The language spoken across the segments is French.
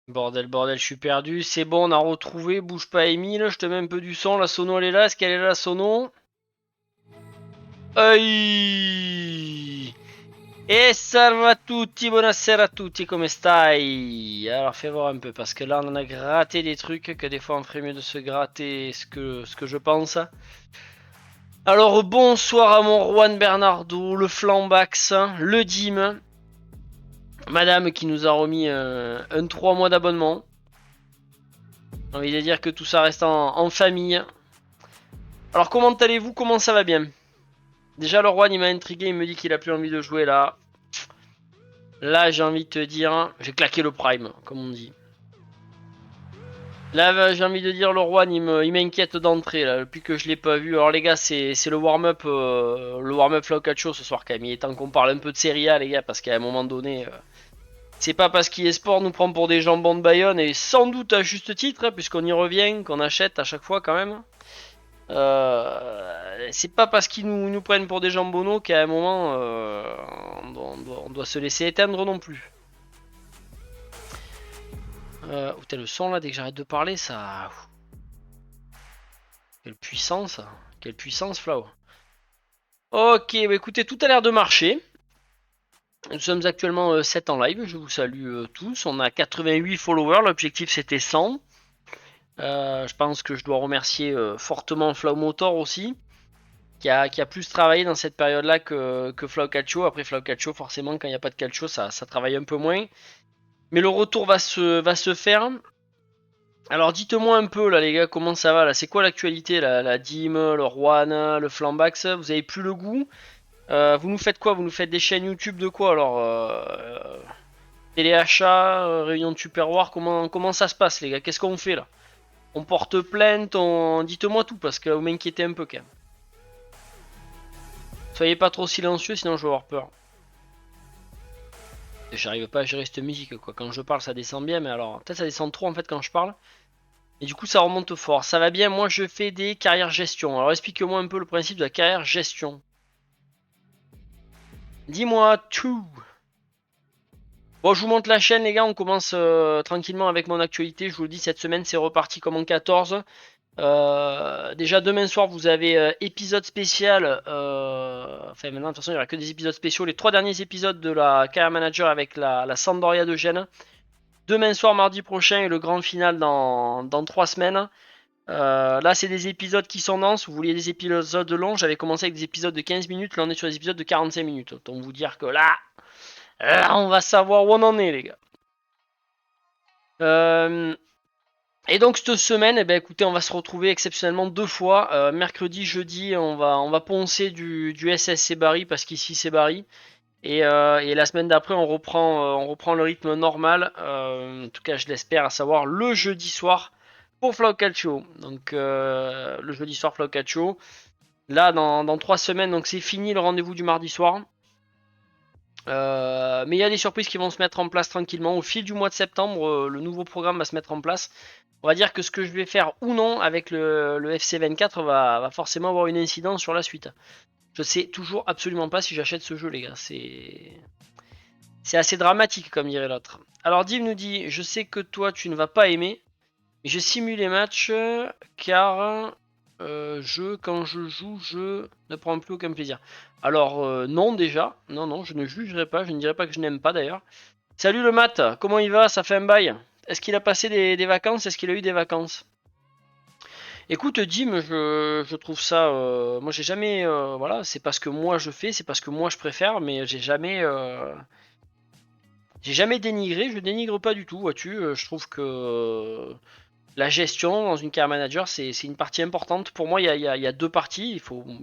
Bordel, bordel, je suis perdu. C'est bon, on a retrouvé. Bouge pas, Emile. Je te mets un peu du son. La sono, elle est là. Est-ce qu'elle est là, la sono? Aïe! Et salve a tutti, buonasera a tutti, come stai? Alors fais voir un peu, parce que là on en a gratté des trucs, que des fois on ferait mieux de se gratter ce que je pense. Alors bonsoir à mon Juan Bernardo, le Flambax, le Dim, madame qui nous a remis un 3 mois d'abonnement. J'ai envie de dire que tout ça reste en famille. Alors comment allez-vous? Comment ça va bien? Déjà le Juan il m'a intrigué, il me dit qu'il a plus envie de jouer là. Là j'ai envie de te dire, j'ai claqué le prime, comme on dit. Là, j'ai envie de dire, le Juan, il m'inquiète d'entrée, là, depuis que je l'ai pas vu. Alors, les gars, c'est le warm-up Flaocaccio ce soir, quand même. Il est temps qu'on parle un peu de Serie A, les gars, parce qu'à un moment donné, c'est pas parce qu'il est sport nous prend pour des jambons de Bayonne, et sans doute à juste titre, hein, puisqu'on y revient, qu'on achète à chaque fois, quand même. C'est pas parce qu'ils nous prennent pour des jambonneaux qu'à un moment, on doit se laisser éteindre non plus. Putain, le son, là, dès que j'arrête de parler, ça... Quelle puissance, Flau. Ok, bah écoutez, tout a l'air de marcher. Nous sommes actuellement 7 en live, je vous salue tous. On a 88 followers, l'objectif c'était 100. Je pense que je dois remercier fortement Flau Motor aussi, qui a plus travaillé dans cette période-là que Flau Calcio. Après Flau Calcio, forcément, quand il n'y a pas de Calcio, ça travaille un peu moins. Mais le retour va se faire. Alors dites-moi un peu là les gars, comment ça va là? C'est quoi l'actualité là? La Dim, le Juan, le Flambax, vous avez plus le goût? Vous nous faites quoi? Vous nous faites des chaînes YouTube de quoi alors? Téléachat, réunion de Super War, comment ça se passe les gars? Qu'est-ce qu'on fait là? On porte plainte, dites-moi tout parce que vous m'inquiétez un peu quand même. Soyez pas trop silencieux sinon je vais avoir peur. J'arrive pas à gérer cette musique quoi. Quand je parle ça descend bien mais alors peut-être ça descend trop en fait quand je parle. Et du coup ça remonte fort. Ça va bien, moi je fais des carrières gestion. Alors explique-moi un peu le principe de la carrière gestion. Dis-moi tout. Bon, je vous montre la chaîne, les gars. On commence tranquillement avec mon actualité. Je vous le dis, cette semaine, c'est reparti comme en 14. Déjà, demain soir, vous avez épisode spécial. Enfin, maintenant, de toute façon, il n'y aura que des épisodes spéciaux. Les 3 derniers épisodes de la Career Manager avec la Sampdoria de Gênes. Demain soir, mardi prochain, et le grand final dans 3 semaines. Là, c'est des épisodes qui sont denses. Vous vouliez des épisodes longs. J'avais commencé avec des épisodes de 15 minutes. Là, on est sur des épisodes de 45 minutes. Donc, vous dire que là, on va savoir où on en est, les gars. Et donc cette semaine, eh ben, écoutez, on va se retrouver exceptionnellement 2 fois. Mercredi, jeudi, on va poncer du SSC Barry parce qu'ici c'est Barry. Et la semaine d'après, on reprend le rythme normal. En tout cas, je l'espère, à savoir le jeudi soir pour Flau Calcio. Donc le jeudi soir Flau Calcio. Là, dans 3 semaines, donc c'est fini le rendez-vous du mardi soir. Mais il y a des surprises qui vont se mettre en place tranquillement. Au fil du mois de septembre, le nouveau programme va se mettre en place. On va dire que ce que je vais faire ou non avec le FC24 va forcément avoir une incidence sur la suite. Je sais toujours absolument pas si j'achète ce jeu, les gars. C'est assez dramatique, comme dirait l'autre. Alors, Div nous dit, je sais que toi, tu ne vas pas aimer, mais je simule les matchs car quand je joue, je ne prends plus aucun plaisir. Alors, non, déjà. Non, je ne jugerai pas. Je ne dirais pas que je n'aime pas, d'ailleurs. Salut le Mat, comment il va? Ça fait un bail. Est-ce qu'il a passé des vacances? Est-ce qu'il a eu des vacances? Écoute, Dim, je trouve ça. Moi, j'ai jamais. Voilà, c'est parce que moi je fais, c'est parce que moi je préfère, mais j'ai jamais dénigré. Je dénigre pas du tout, vois-tu. Je trouve que la gestion dans une carrière manager, c'est une partie importante. Pour moi, il y a deux parties.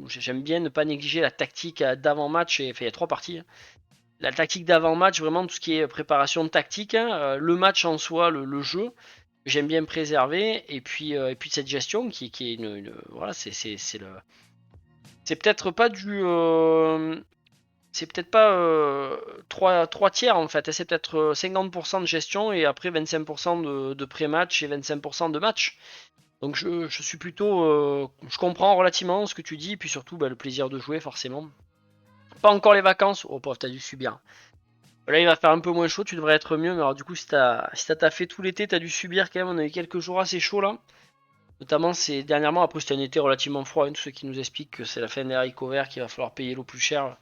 J'aime bien ne pas négliger la tactique d'avant-match. Enfin, il y a trois parties, hein. La tactique d'avant-match, vraiment tout ce qui est préparation tactique, hein, le match en soi, le jeu, j'aime bien préserver, et puis cette gestion qui est voilà, c'est peut-être pas c'est peut-être pas 3 tiers en fait, c'est peut-être 50% de gestion et après 25% de pré-match et 25% de match. Donc je suis plutôt, je comprends relativement ce que tu dis, et puis surtout le plaisir de jouer forcément. Pas encore les vacances, oh pauvre, t'as dû subir. Là, il va faire un peu moins chaud, tu devrais être mieux. Mais alors, du coup, si t'as taffé tout l'été, t'as dû subir quand même. On a eu quelques jours assez chauds là. Notamment, c'est dernièrement. Après, c'était un été relativement froid. Tous ceux qui nous expliquent que c'est la fin des haricots verts, qu'il va falloir payer l'eau plus cher.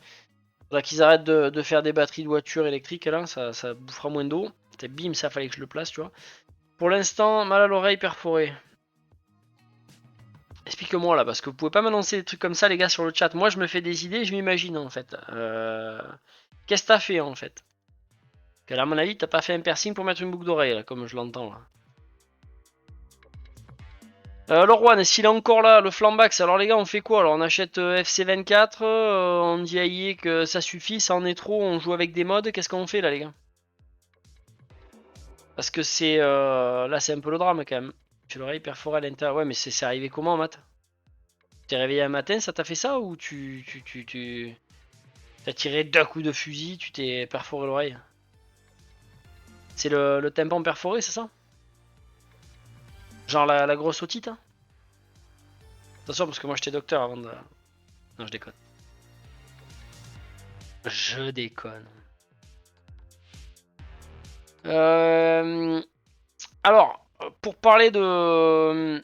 Faudra qu'ils arrêtent de faire des batteries de voitures électriques là. Ça bouffera moins d'eau. Bim, ça fallait que je le place, tu vois. Pour l'instant, mal à l'oreille perforé. Explique-moi là, parce que vous pouvez pas m'annoncer des trucs comme ça, les gars, sur le chat. Moi, je me fais des idées, je m'imagine en fait. Qu'est-ce que t'as fait en fait? Que là, à mon avis, t'as pas fait un piercing pour mettre une boucle d'oreille, là, comme je l'entends là. Le Juan, s'il est encore là, le Flambax, alors les gars, on fait quoi? Alors on achète FC24, on dit à EA que ça suffit, ça en est trop, on joue avec des mods, qu'est-ce qu'on fait là, les gars? Parce que c'est. Là, c'est un peu le drame quand même. Tu l'oreille perforée à l'intérieur. Ouais, mais c'est arrivé comment, Matt? T'es réveillé un matin, ça t'a fait ça ou t'as tiré deux coups de fusil, tu t'es perforé l'oreille? C'est le tympan perforé, c'est ça? Genre la grosse otite, hein? Attention, parce que moi j'étais docteur avant de. Non, je déconne. Je déconne. Alors, pour parler de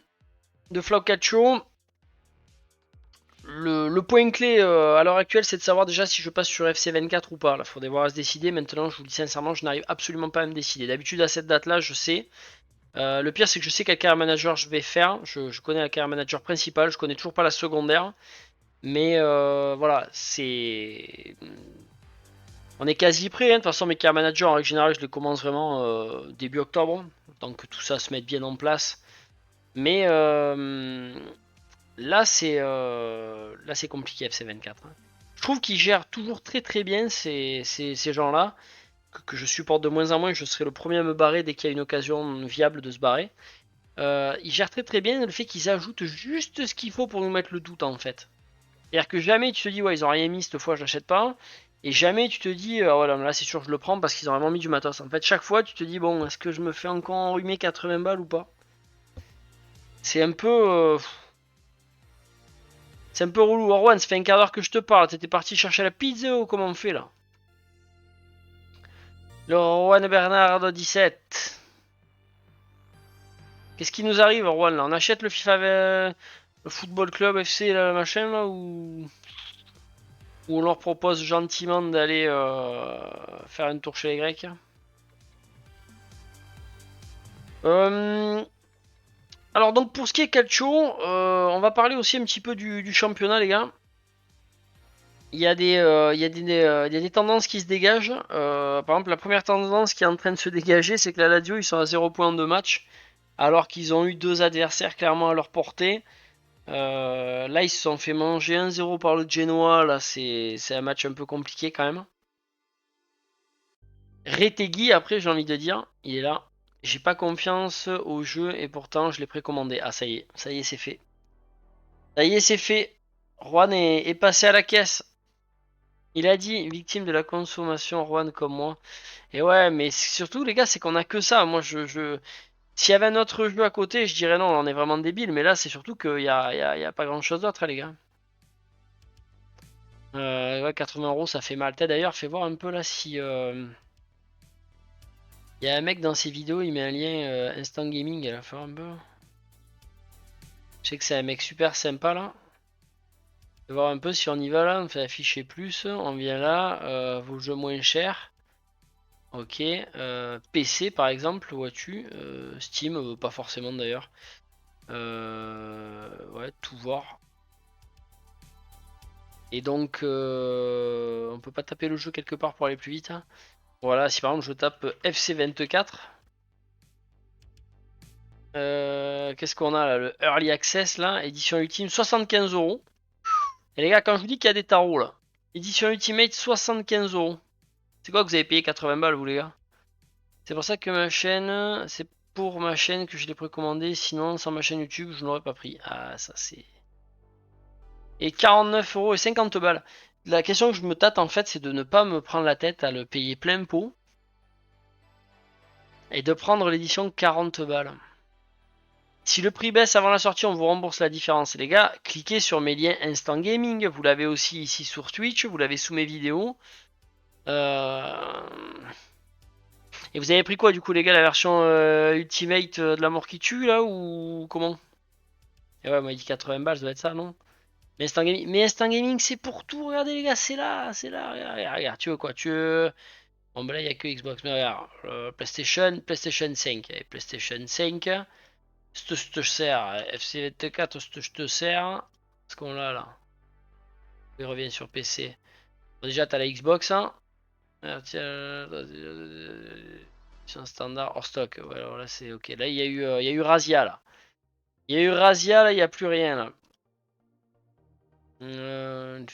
Flaocaccio, le point clé à l'heure actuelle, c'est de savoir déjà si je passe sur FC24 ou pas. Là, faudrait voir à se décider. Maintenant, je vous dis sincèrement, je n'arrive absolument pas à me décider. D'habitude, à cette date-là, je sais. Le pire, c'est que je sais quel carrière manager je vais faire. Je connais la carrière manager principale, je connais toujours pas la secondaire. Mais voilà, c'est. On est quasi prêt. Hein. De toute façon, mes carrière managers, en règle générale, je les commence vraiment début octobre. Tant que tout ça se mette bien en place. Mais là, c'est compliqué FC24. Hein. Je trouve qu'ils gèrent toujours très très bien ces gens-là. Que je supporte de moins en moins. Je serai le premier à me barrer dès qu'il y a une occasion viable de se barrer. Ils gèrent très très bien le fait qu'ils ajoutent juste ce qu'il faut pour nous mettre le doute en fait. C'est-à-dire que jamais tu te dis ouais ils ont rien mis cette fois je l'achète pas. Et jamais tu te dis voilà là c'est sûr je le prends parce qu'ils ont vraiment mis du matos. En fait chaque fois tu te dis bon est-ce que je me fais encore enrhumer 80 balles ou pas? C'est un peu c'est un peu relou. Orwan, ça fait un quart d'heure que je te parle. T'étais parti chercher la pizza ou comment on fait là? Le Orwan Bernard 17. Qu'est-ce qui nous arrive Orwan là? On achète le FIFA le Football Club FC là, machin là ou on leur propose gentiment d'aller faire un tour chez les Grecs. Alors donc pour ce qui est Calcio, on va parler aussi un petit peu du championnat les gars. Il y a des tendances qui se dégagent. Par exemple la première tendance qui est en train de se dégager c'est que la Lazio ils sont à 0 points en 2 matchs. Alors qu'ils ont eu deux adversaires clairement à leur portée. Là ils se sont fait manger 1-0 par le Genoa. Là c'est un match un peu compliqué quand même. Retegui, après, j'ai envie de dire, il est là. J'ai pas confiance au jeu et pourtant je l'ai précommandé. Ah, ça y est, c'est fait. Ça y est, c'est fait. Juan est passé à la caisse. Il a dit, victime de la consommation, Juan comme moi. Et ouais, mais surtout, les gars, c'est qu'on a que ça. Moi, s'il y avait un autre jeu à côté, je dirais non, on est vraiment débile. Mais là, c'est surtout qu'il y a pas grand chose d'autre, hein, les gars. Ouais, 80 euros, ça fait mal. D'ailleurs, fais voir un peu là si. Il y a un mec dans ses vidéos, il met un lien Instant Gaming à la fin un peu. Je sais que c'est un mec super sympa là. On va voir un peu si on y va là, on fait afficher plus, on vient là, vos jeux moins chers. Ok, PC par exemple, vois-tu, Steam, pas forcément d'ailleurs. Ouais, tout voir. Et donc, on peut pas taper le jeu quelque part pour aller plus vite. Hein. Voilà, si par exemple je tape FC24. Qu'est-ce qu'on a là? Le Early Access là, édition ultime, 75 euros. Et les gars, quand je vous dis qu'il y a des tarots là, édition Ultimate 75 euros. C'est quoi que vous avez payé 80 balles vous les gars? C'est pour ça que ma chaîne, c'est pour ma chaîne que je l'ai précommandé. Sinon, sans ma chaîne YouTube, je ne l'aurais pas pris. Ah, ça c'est. Et 49 euros et 50 balles. La question que je me tâte en fait, c'est de ne pas me prendre la tête à le payer plein pot. Et de prendre l'édition 40 balles. Si le prix baisse avant la sortie, on vous rembourse la différence. Les gars, cliquez sur mes liens Instant Gaming. Vous l'avez aussi ici sur Twitch. Vous l'avez sous mes vidéos. Et vous avez pris quoi du coup les gars, la version Ultimate de la mort qui tue là ou comment? Et ouais, moi il dit 80 balles, ça doit être ça, non? Mais Instant Gaming c'est pour tout, regardez les gars, c'est là, regarde, tu veux quoi? Tu veux... Bon bah là il n'y a que Xbox, mais regarde, PlayStation 5, et PlayStation 5, je te sers, FC24, je te sers, ce qu'on a là, il revient sur PC. Bon, déjà t'as la Xbox, hein. Ah, tiens, c'est un standard hors stock, ouais, alors là c'est ok, là il y a eu Razia là. Il y a eu Razia là, il n'y a plus rien là. Euh,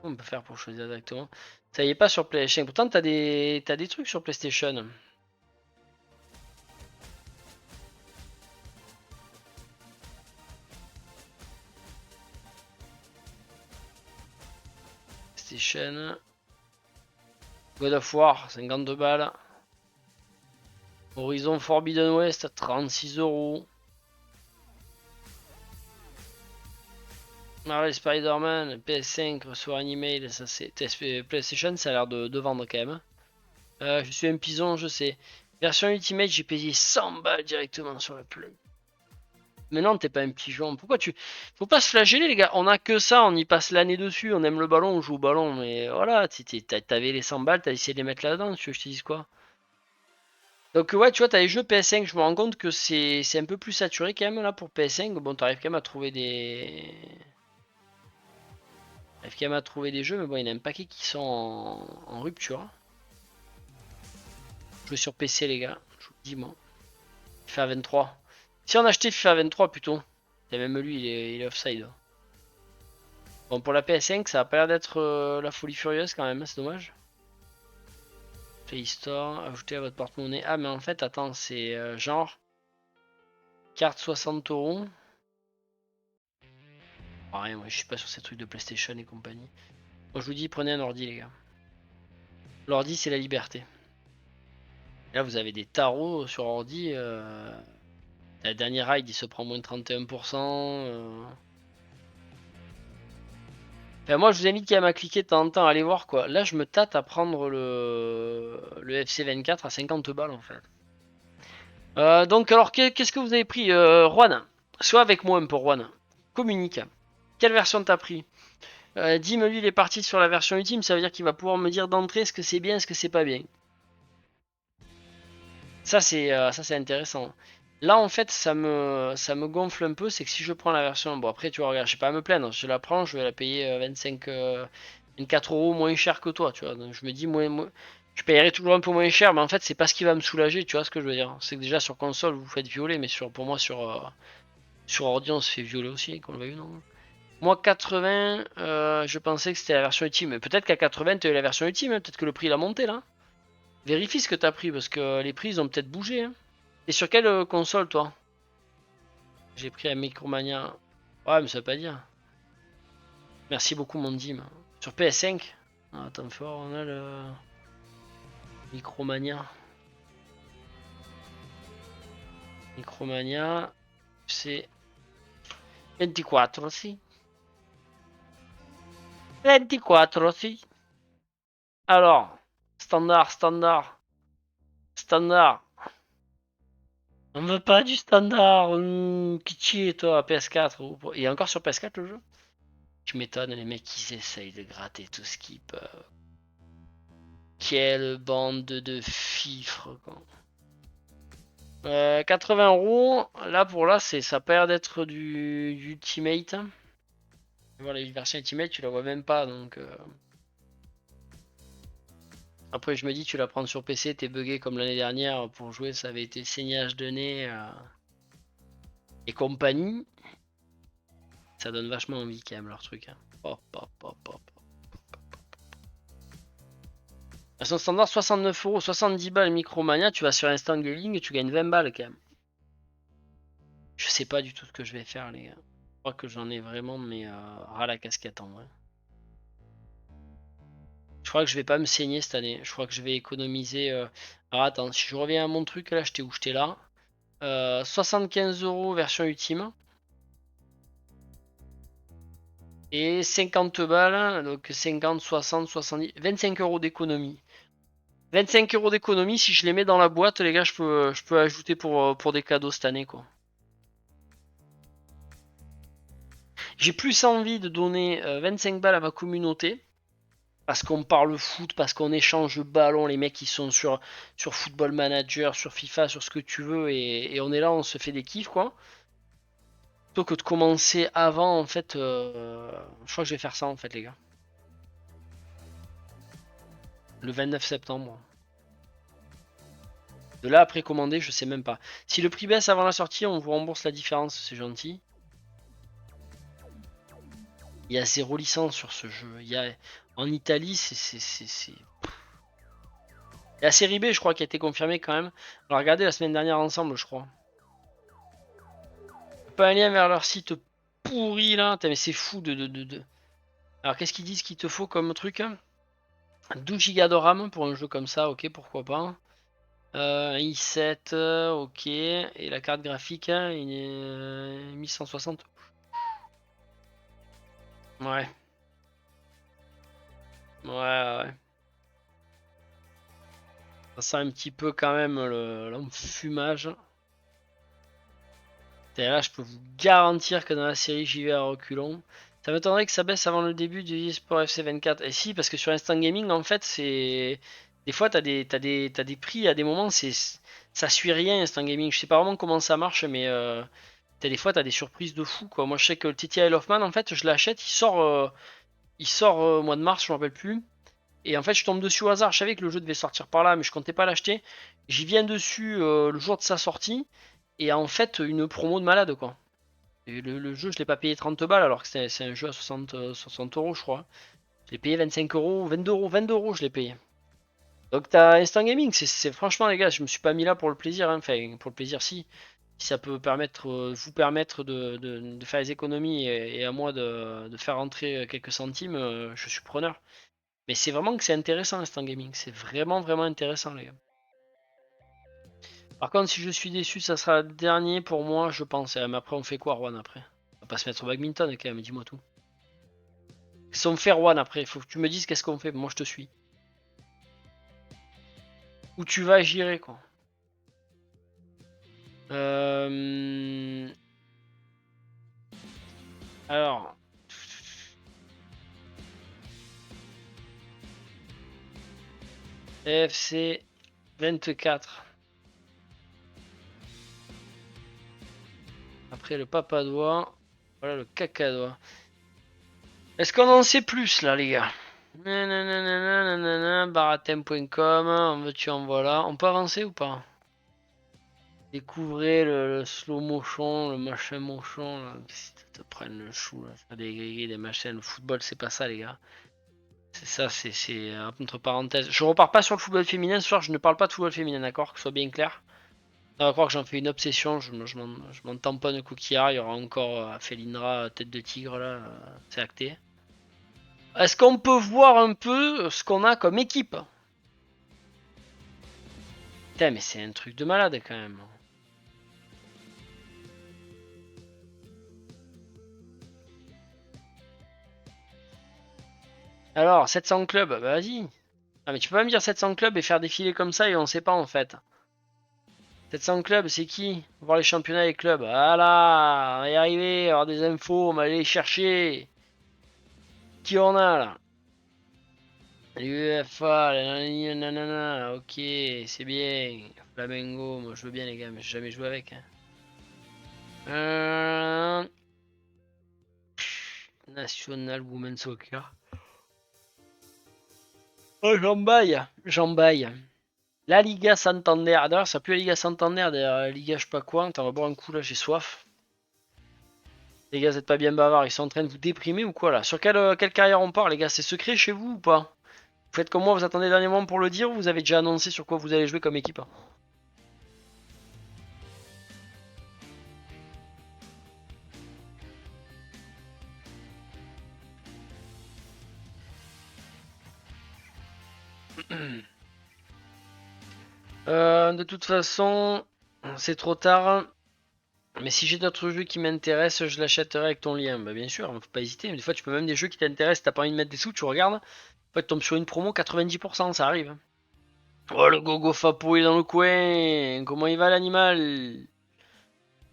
Comment on peut faire pour choisir directement? Ça y est pas sur PlayStation. Pourtant, t'as des trucs sur PlayStation. PlayStation. God of War, 52 balles. Horizon Forbidden West, 36 €. Marvel Spider-Man, PS5, recevoir un email, ça c'est. PlayStation, ça a l'air de vendre quand même. Je suis un pison, je sais. Version Ultimate, j'ai payé 100 balles directement sur la plug. Mais non, t'es pas un pigeon. Pourquoi tu... Faut pas se flageller, les gars. On a que ça, on y passe l'année dessus. On aime le ballon, on joue au ballon. Mais voilà, t'avais les 100 balles, t'as essayé de les mettre là-dedans. Tu veux que je te dise quoi? Donc, ouais, tu vois, t'as les jeux PS5. Je me rends compte que c'est un peu plus saturé quand même là pour PS5. Bon, t'arrives quand même à trouver des. T'arrives quand même à trouver des jeux, mais bon, il y en a un paquet qui sont en rupture. Jouer sur PC, les gars. Je vous le dis, moi. FIFA 23. Si on achetait FIFA 23 plutôt. Et même lui, il est offside. Bon, pour la PS5, ça a pas l'air d'être la folie furieuse quand même, c'est dommage. Play Store, ajoutez à votre porte-monnaie. Ah, mais en fait, attends, c'est genre carte 60 €. Ah, rien, moi je suis pas sur ces trucs de PlayStation et compagnie. Moi je vous dis, prenez un ordi, les gars. L'ordi, c'est la liberté. Là, vous avez des tarots sur ordi. La dernière ride, il se prend moins de 31%. Enfin, moi, je vous invite quand même à cliquer de temps en temps, à aller voir quoi. Là, je me tâte à prendre le FC24 à 50 balles en fait. Donc, alors, qu'est-ce que vous avez pris, Juan? Sois avec moi un peu, Juan. Communique. Quelle version t'as pris? Dis-moi, lui, il est parti sur la version ultime, ça veut dire qu'il va pouvoir me dire d'entrée ce que c'est bien, ce que c'est pas bien. Ça, c'est intéressant. Là, en fait, ça me gonfle un peu, c'est que si je prends la version... Bon, après, tu vois, regarde, j'ai pas à me plaindre. Je la prends, je vais la payer 24 € moins cher que toi, tu vois. Donc, je me dis, je payerai toujours un peu moins cher, mais en fait, c'est pas ce qui va me soulager, tu vois ce que je veux dire. C'est que déjà, sur console, vous faites violer, mais pour moi, sur ordi, on se fait violer aussi, qu'on le veuille ou non. Moi, 80, je pensais que c'était la version ultime. Mais peut-être qu'à 80, tu as eu la version ultime, hein. Peut-être que le prix il a monté, là. Vérifie ce que t'as pris, parce que les prix, ils ont peut-être bougé, hein. Et sur quelle console, toi? J'ai pris un Micromania. Ouais, mais ça veut pas dire. Merci beaucoup, mon Dim. Sur PS5? Ah, attends, fort, on a le Micromania. Micromania, c'est 24 aussi. 24 aussi. Alors, standard. On veut pas du standard. Kitschy, toi, PS4. Il est encore sur PS4 le jeu? Tu m'étonnes, les mecs, ils essayent de gratter tout ce qu'ils peuvent. Quelle bande de fifres, quoi. 80 €. Là, pour là, ça a pas l'air d'être du Ultimate. Voilà, la version Ultimate, tu la vois même pas. Donc, après, je me dis, tu la prends sur PC, t'es bugué comme l'année dernière. Pour jouer, ça avait été saignage de nez et compagnie. Ça donne vachement envie, quand même, leur truc, hein. Hop, hop, hop, hop. Version standard, 69 €, 70 balles Micromania. Tu vas sur Instant Gaming et tu gagnes 20 balles, quand même. Je sais pas du tout ce que je vais faire, les gars. Je crois que j'en ai vraiment, mais ras la casquette en vrai. Je crois que je vais pas me saigner cette année. Je crois que je vais économiser. Alors attends, si je reviens à mon truc, là, j'étais où? J'étais là. 75 € version ultime. Et 50 balles, donc 50, 60, 70, 25 euros d'économie. 25 euros d'économie, si je les mets dans la boîte, les gars, je peux ajouter pour des cadeaux cette année, quoi. J'ai plus envie de donner 25 balles à ma communauté, parce qu'on parle foot, parce qu'on échange ballon, les mecs qui sont sur Football Manager, sur FIFA, sur ce que tu veux, et on est là, on se fait des kiffs, quoi. Plutôt que de commencer avant, en fait, je crois que je vais faire ça, en fait, les gars. Le 29 septembre. De là à précommander, je sais même pas. Si le prix baisse avant la sortie, on vous rembourse la différence, c'est gentil. Il y a zéro licence sur ce jeu. En Italie, c'est. Il y a série B, je crois, qui a été confirmé quand même. On l'a regardé la semaine dernière ensemble, je crois. Pas un lien vers leur site pourri là. Putain, mais c'est fou de. Alors qu'est-ce qu'ils disent qu'il te faut comme truc, hein? 12 Go de RAM pour un jeu comme ça, ok, pourquoi pas. Un i7, ok. Et la carte graphique, hein, il est 1160. Ouais. Ouais, ouais. Ça sent un petit peu quand même l'enfumage. Et là, je peux vous garantir que dans la série, j'y vais à reculons. Ça m'étonnerait que ça baisse avant le début du eSport FC24. Et si, parce que sur Instant Gaming, en fait, c'est. Des fois, t'as des prix à des moments, ça suit rien Instant Gaming. Je sais pas vraiment comment ça marche, mais des fois, t'as des surprises de fou, quoi. Moi, je sais que le TTI Isle of Man, en fait, je l'achète, il sort au mois de mars, je me rappelle plus. Et en fait, je tombe dessus au hasard. Je savais que le jeu devait sortir par là, mais je comptais pas l'acheter. J'y viens dessus le jour de sa sortie. Et en fait, une promo de malade, quoi. Et le jeu, je l'ai pas payé 30 balles, alors que c'est un jeu à 60 euros, je crois. Je l'ai payé 25 euros, 22 euros, 22 euros, je l'ai payé. Donc, t'as Instant Gaming. Franchement, les gars, je me suis pas mis là pour le plaisir, hein. Enfin, pour le plaisir, si. Si ça peut vous permettre de faire des économies et à moi de faire rentrer quelques centimes, je suis preneur. Mais c'est vraiment que c'est intéressant Instant Gaming, c'est vraiment vraiment intéressant les gars. Par contre si je suis déçu ça sera le dernier pour moi je pense. Mais après on fait quoi Juan après? On va pas se mettre au badminton quand même, dis-moi tout. Si on fait Juan après, faut que tu me dises qu'est-ce qu'on fait, moi je te suis. Où tu vas j'irai quoi. Euh... Alors... FC 24. Après le papadois. Voilà le cacadois. Est-ce qu'on en sait plus là les gars? Baratem.com, en veux-tu en voilà. On peut avancer ou pas? Découvrez le slow motion, le machin motion, là. Si te prennent le chou, là. Ça des machins. Le football, c'est pas ça, les gars. C'est ça, c'est entre parenthèses. Je repars pas sur le football féminin ce soir, je ne parle pas de football féminin, d'accord? Que ce soit bien clair. On va croire que j'en fais une obsession, je m'en tamponne coquillard. Il y aura encore Felindra, tête de tigre, là. C'est acté. Est-ce qu'on peut voir un peu ce qu'on a comme équipe? Putain, mais c'est un truc de malade quand même. Alors, 700 clubs, bah vas-y. Ah, mais tu peux pas me dire 700 clubs et faire défiler comme ça et on sait pas en fait. 700 clubs, c'est qui? Voir les championnats et les clubs. Voilà, on va y arriver, avoir des infos, on va aller les chercher. Qui on a là? L'UEFA, nanana, ok, c'est bien. Flamengo, moi je veux bien les gars, mais j'ai jamais joué avec. Hein. National Women's Soccer. Oh, j'embaille. La Liga Santander. D'ailleurs, ça pue la Liga Santander, d'ailleurs, la Liga je sais pas quoi. Attends, on va boire un coup là, j'ai soif. Les gars, vous êtes pas bien bavards, ils sont en train de vous déprimer ou quoi là? Sur quelle carrière on part, les gars? C'est secret chez vous ou pas? Vous faites comme moi, vous attendez le dernier moment pour le dire ou vous avez déjà annoncé sur quoi vous allez jouer comme équipe? De toute façon, c'est trop tard. Mais si j'ai d'autres jeux qui m'intéressent, je l'achèterai avec ton lien. Bah bien sûr, faut pas hésiter. Mais des fois, tu peux même des jeux qui t'intéressent, t'as pas envie de mettre des sous, tu regardes. En fait, tu tombes sur une promo 90%, ça arrive. Oh, le Gogo Fapo est dans le coin. Comment il va l'animal?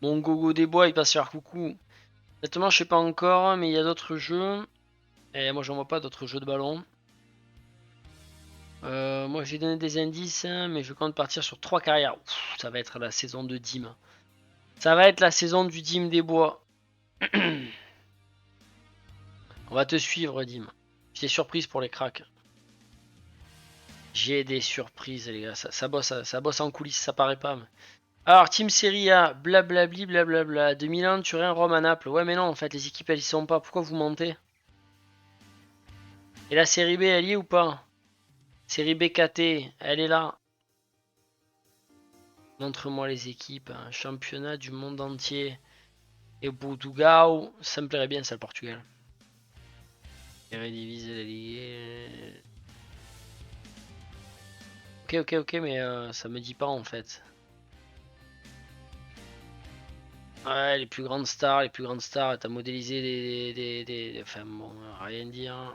Mon Gogo des bois, il passe faire coucou. Honnêtement, je sais pas encore, mais il y a d'autres jeux. Et moi, j'en vois pas d'autres jeux de ballon. Moi, j'ai donné des indices, hein, mais je compte partir sur 3 carrières. Ouf, ça va être la saison de Dim. Ça va être la saison du Dim des bois. On va te suivre, Dim. J'ai des surprises pour les cracks. J'ai des surprises, les gars. Ça bosse en coulisses, ça paraît pas. Mais... Alors, Team Serie A, blablabli, blablabla. 2001, Turin, Rome, à Naples. Ouais, mais non, en fait, les équipes, elles y sont pas. Pourquoi vous mentez? Et la série B, elle y est ou pas? Série BKT, elle est là. Montre-moi les équipes. Un championnat du monde entier. Et Portugal, ça me plairait bien, ça, le Portugal. Eredivisie, la Ligue. Ok, mais ça me dit pas en fait. Ouais, les plus grandes stars, t'as modélisé enfin bon, rien dire.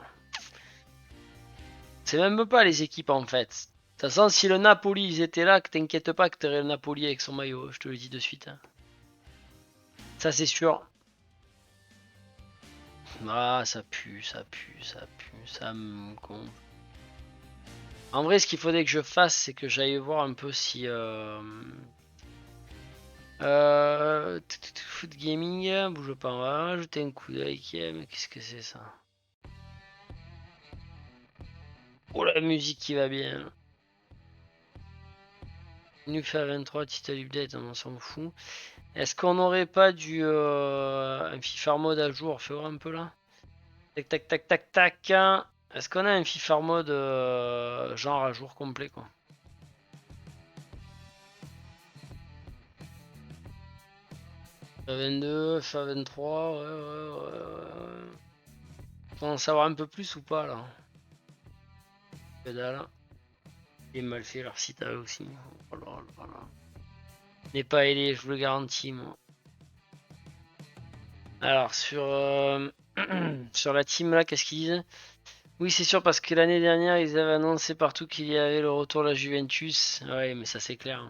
C'est même pas les équipes en fait. De toute façon, si le Napoli ils étaient là, que t'inquiète pas que t'aurais le Napoli avec son maillot, je te le dis de suite. Hein. Ça c'est sûr. Ah, ça pue, ça me gonfle. En vrai, ce qu'il faudrait que je fasse, c'est que j'aille voir un peu si... Foot gaming, bouge pas, on va jeter un coup d'œil. Mais qu'est-ce que c'est ça? Oh la musique qui va bien. Nufa 23, Title Update, on s'en fout. Est-ce qu'on n'aurait pas du un FIFA mode à jour? Fais voir un peu là. Tac. Est-ce qu'on a un FIFA mode genre à jour complet quoi? FA22, FA23, ouais. Faut en savoir un peu plus ou pas là? Que dalle. Il est mal fait leur site à eux aussi. Oh là là. N'est pas aidé, je vous le garantis moi. Alors sur sur la team là, qu'est-ce qu'ils disent? Oui, c'est sûr parce que l'année dernière ils avaient annoncé partout qu'il y avait le retour de la Juventus. Ouais, mais ça c'est clair.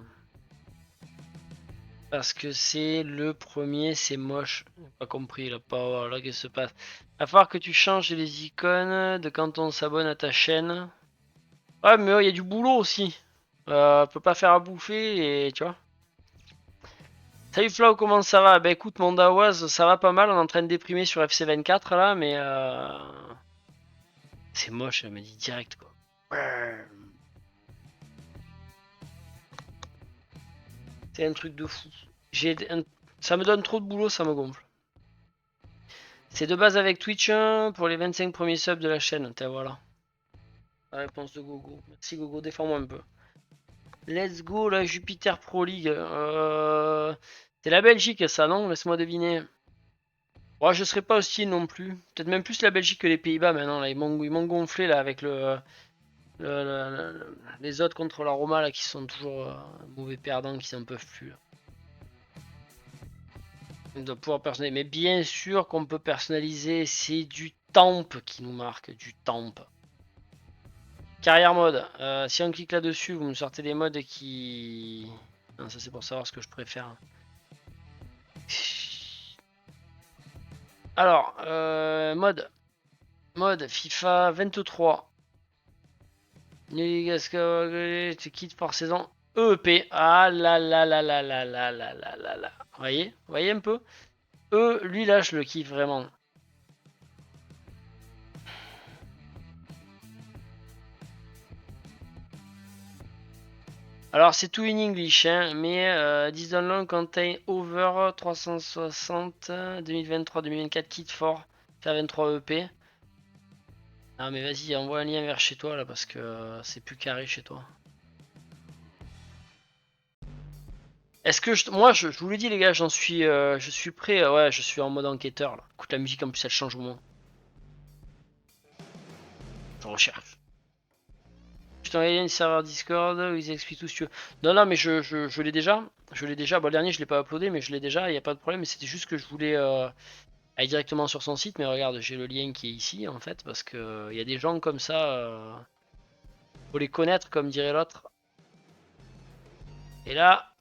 Parce que c'est le premier, c'est moche. J'ai pas compris là, pas là qu'est-ce qui se passe. Va falloir que tu changes les icônes de quand on s'abonne à ta chaîne. Ouais, mais il y a du boulot aussi. Peut pas faire à bouffer et tu vois. Salut Flau, comment ça va? Bah écoute, mon Dawaz, ça va pas mal. On est en train de déprimer sur FC24 là, mais c'est moche, elle me dit direct quoi. C'est un truc de fou. Ça me donne trop de boulot, ça me gonfle. C'est de base avec Twitch pour les 25 premiers subs de la chaîne. Tiens, voilà. La réponse de Gogo. Merci Gogo, défends-moi un peu. Let's go la Jupiter Pro League. C'est la Belgique ça, non? Laisse-moi deviner. Ouais, je serais pas hostile non plus. Peut-être même plus la Belgique que les Pays-Bas maintenant. Là, ils m'ont gonflé là avec les autres contre la Roma là qui sont toujours mauvais perdants, qui s'en peuvent plus. Là. On doit pouvoir personnaliser. Mais bien sûr qu'on peut personnaliser. C'est du temp qui nous marque. Du temp. Carrière mode. Si on clique là-dessus, vous me sortez des modes qui... Non, ça c'est pour savoir ce que je préfère. Alors, mode FIFA 23. Tu quittes par saison EEP. Ah là là là là là là là là là là. Voyez un peu. Lui là, je le kiffe vraiment. Alors c'est tout in English, hein, mais this download contain over 360 2023-2024 kit for FIFA 23 EP. Ah mais vas-y, envoie un lien vers chez toi là parce que c'est plus carré chez toi. Est-ce que moi je vous l'ai dit les gars, je suis prêt, ouais je suis en mode enquêteur là. Écoute la musique en plus elle change au moins. Je recherche. je t'envoie un serveur Discord où ils expliquent tout ce que tu veux. Non, non, mais je l'ai déjà. Je l'ai déjà. Bon, le dernier, je l'ai pas uploadé, mais je l'ai déjà. Il n'y a pas de problème. Mais c'était juste que je voulais aller directement sur son site. Mais regarde, j'ai le lien qui est ici, en fait. Parce que il y a des gens comme ça. Faut les connaître, comme dirait l'autre. Et là,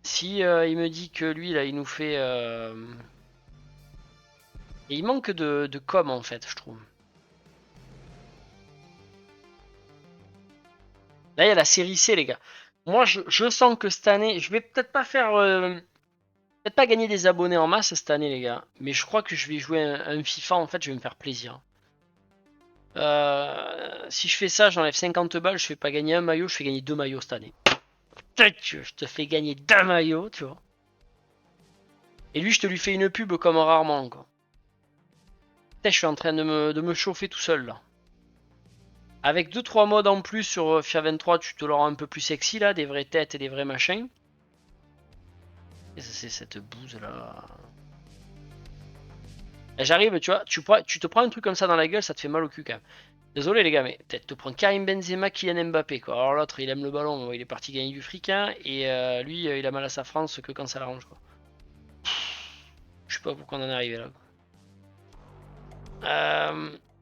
si il me dit que lui, là, il nous fait. Et il manque de com, en fait, je trouve. Là, il y a la série C, les gars. Moi, je sens que cette année, je vais peut-être pas faire. Peut-être pas gagner des abonnés en masse cette année, les gars. Mais je crois que je vais jouer un FIFA, en fait, je vais me faire plaisir. Si je fais ça, j'enlève 50 balles, je fais pas gagner un maillot, je fais gagner 2 maillots cette année. Peut-être que je te fais gagner 2 maillots, tu vois. Et lui, je te lui fais une pub comme rarement, quoi. Putain, je suis en train de me chauffer tout seul, là. Avec 2-3 modes en plus sur FIFA 23, tu te l'auras un peu plus sexy, là, des vraies têtes et des vrais machins. Et c'est cette bouse, là. J'arrive, tu vois, tu te prends un truc comme ça dans la gueule, ça te fait mal au cul, quand même. Désolé les gars, mais peut-être te prendre Karim Benzema, Kylian Mbappé quoi. Alors l'autre il aime le ballon, il est parti gagner du fric hein, et lui il a mal à sa France que quand ça l'arrange quoi. Je sais pas pourquoi on en est arrivé là.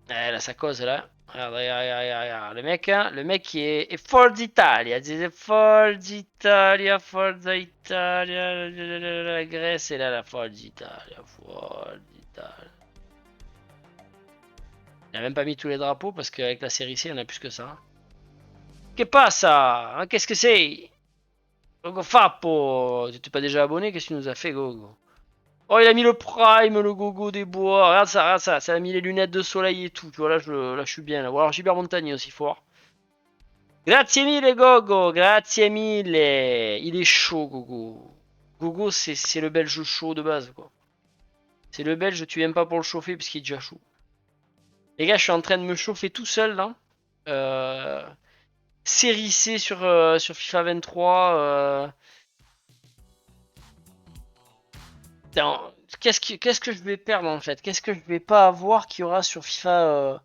Là ça cause là. Regarde, regarde. Le mec, hein, le mec qui est Forza Italia, disait Forza Italia, Forza Italia, la Grèce est là la Forza Italia, Forza Italia. Il a même pas mis tous les drapeaux parce qu'avec la série C, on a plus que ça. Qu'est-ce passa? Hein, qu'est-ce que c'est? Gogo Fappo! Tu t'es pas déjà abonné? Qu'est-ce que tu nous as fait, Gogo? Oh, il a mis le Prime, le Gogo des bois. Regarde ça, regarde ça. Ça a mis les lunettes de soleil et tout. Tu vois, là, je suis bien. Là. Ou alors Gilbert Montagnier aussi fort. Grazie mille, Gogo. Grazie mille. Il est chaud, Gogo. Gogo, c'est le belge chaud de base, quoi. C'est le belge, tu viens pas pour le chauffer parce qu'il est déjà chaud. Les gars, je suis en train de me chauffer tout seul, là. Série C sur FIFA 23. Qu'est-ce que je vais perdre en fait? Qu'est-ce que je vais pas avoir qu'il y aura sur FIFA,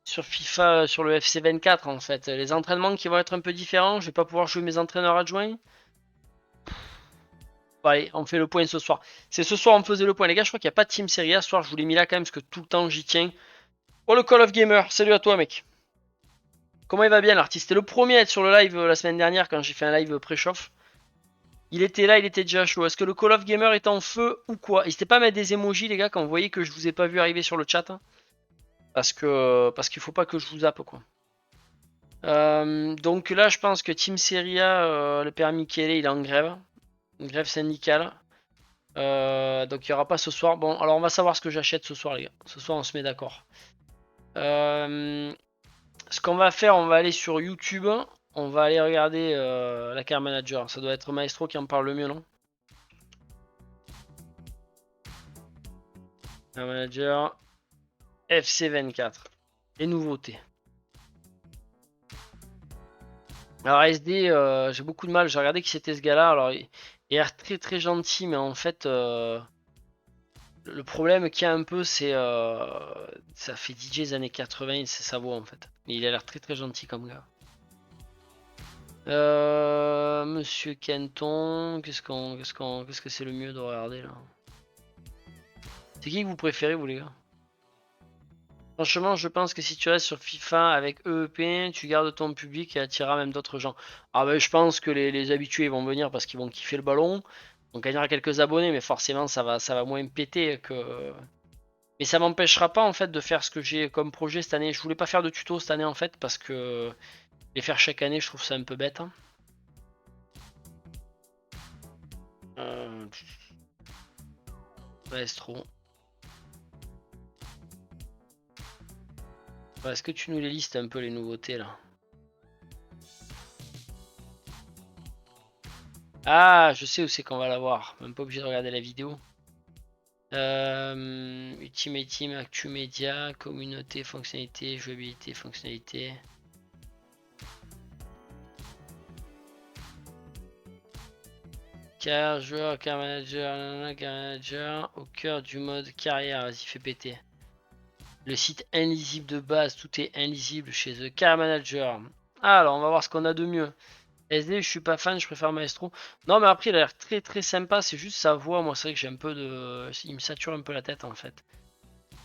sur le FC 24 en fait? Les entraînements qui vont être un peu différents, je vais pas pouvoir jouer mes entraîneurs adjoints. Bon, allez, on fait le point ce soir. C'est ce soir on faisait le point. Les gars, je crois qu'il n'y a pas de Team Serie A ce soir, je vous l'ai mis là quand même parce que tout le temps j'y tiens. Oh le Call of Gamer, salut à toi mec. Comment il va bien l'artiste? C'était le premier à être sur le live la semaine dernière quand j'ai fait un live pré-chauffe. Il était là, il était déjà chaud. Est-ce que le Call of Gamer est en feu ou quoi? N'hésitez pas à mettre des emojis les gars quand vous voyez que je vous ai pas vu arriver sur le chat. Hein. Parce qu'il faut pas que je vous zappe quoi. Donc là je pense que Team Serie A, le père Michele il est en grève. Une grève syndicale. Donc il n'y aura pas ce soir. Bon alors on va savoir ce que j'achète ce soir les gars. Ce soir on se met d'accord. Ce qu'on va faire, on va aller sur YouTube. On va aller regarder la Car Manager. Ça doit être Maestro qui en parle le mieux non? Car Manager. FC 24. Les nouveautés. Alors SD, j'ai beaucoup de mal. J'ai regardé qui c'était ce gars-là. Alors il a l'air très très gentil, mais en fait, le problème qu'il y a un peu, c'est ça fait DJ des années 80, c'est sa voix en fait. Mais il a l'air très très gentil comme gars. Monsieur Kenton, qu'est-ce que c'est le mieux de regarder là? C'est qui que vous préférez vous les gars? Franchement, je pense que si tu restes sur FIFA avec EEP, tu gardes ton public et attireras même d'autres gens. Ah ben, je pense que les habitués vont venir parce qu'ils vont kiffer le ballon. On gagnera quelques abonnés, mais forcément ça va moins péter que. Mais ça m'empêchera pas en fait de faire ce que j'ai comme projet cette année. Je voulais pas faire de tuto cette année en fait parce que les faire chaque année, je trouve ça un peu bête. Hein. Maestro. Est-ce que tu nous les listes un peu les nouveautés là? Ah, je sais où c'est qu'on va l'avoir. Même pas obligé de regarder la vidéo. Ultimate Team, Actu Média, communauté, fonctionnalité, jouabilité, fonctionnalité. Carrière joueur, carrière manager, au cœur du mode carrière, vas-y fais péter. Le site inlisible de base, tout est inlisible chez eux. Carrière manager, Alors, on va voir ce qu'on a de mieux. SD, je suis pas fan, je préfère Maestro. Non, mais après, il a l'air très très sympa. C'est juste sa voix. Moi, c'est vrai que j'ai un peu de. Il me sature un peu la tête en fait.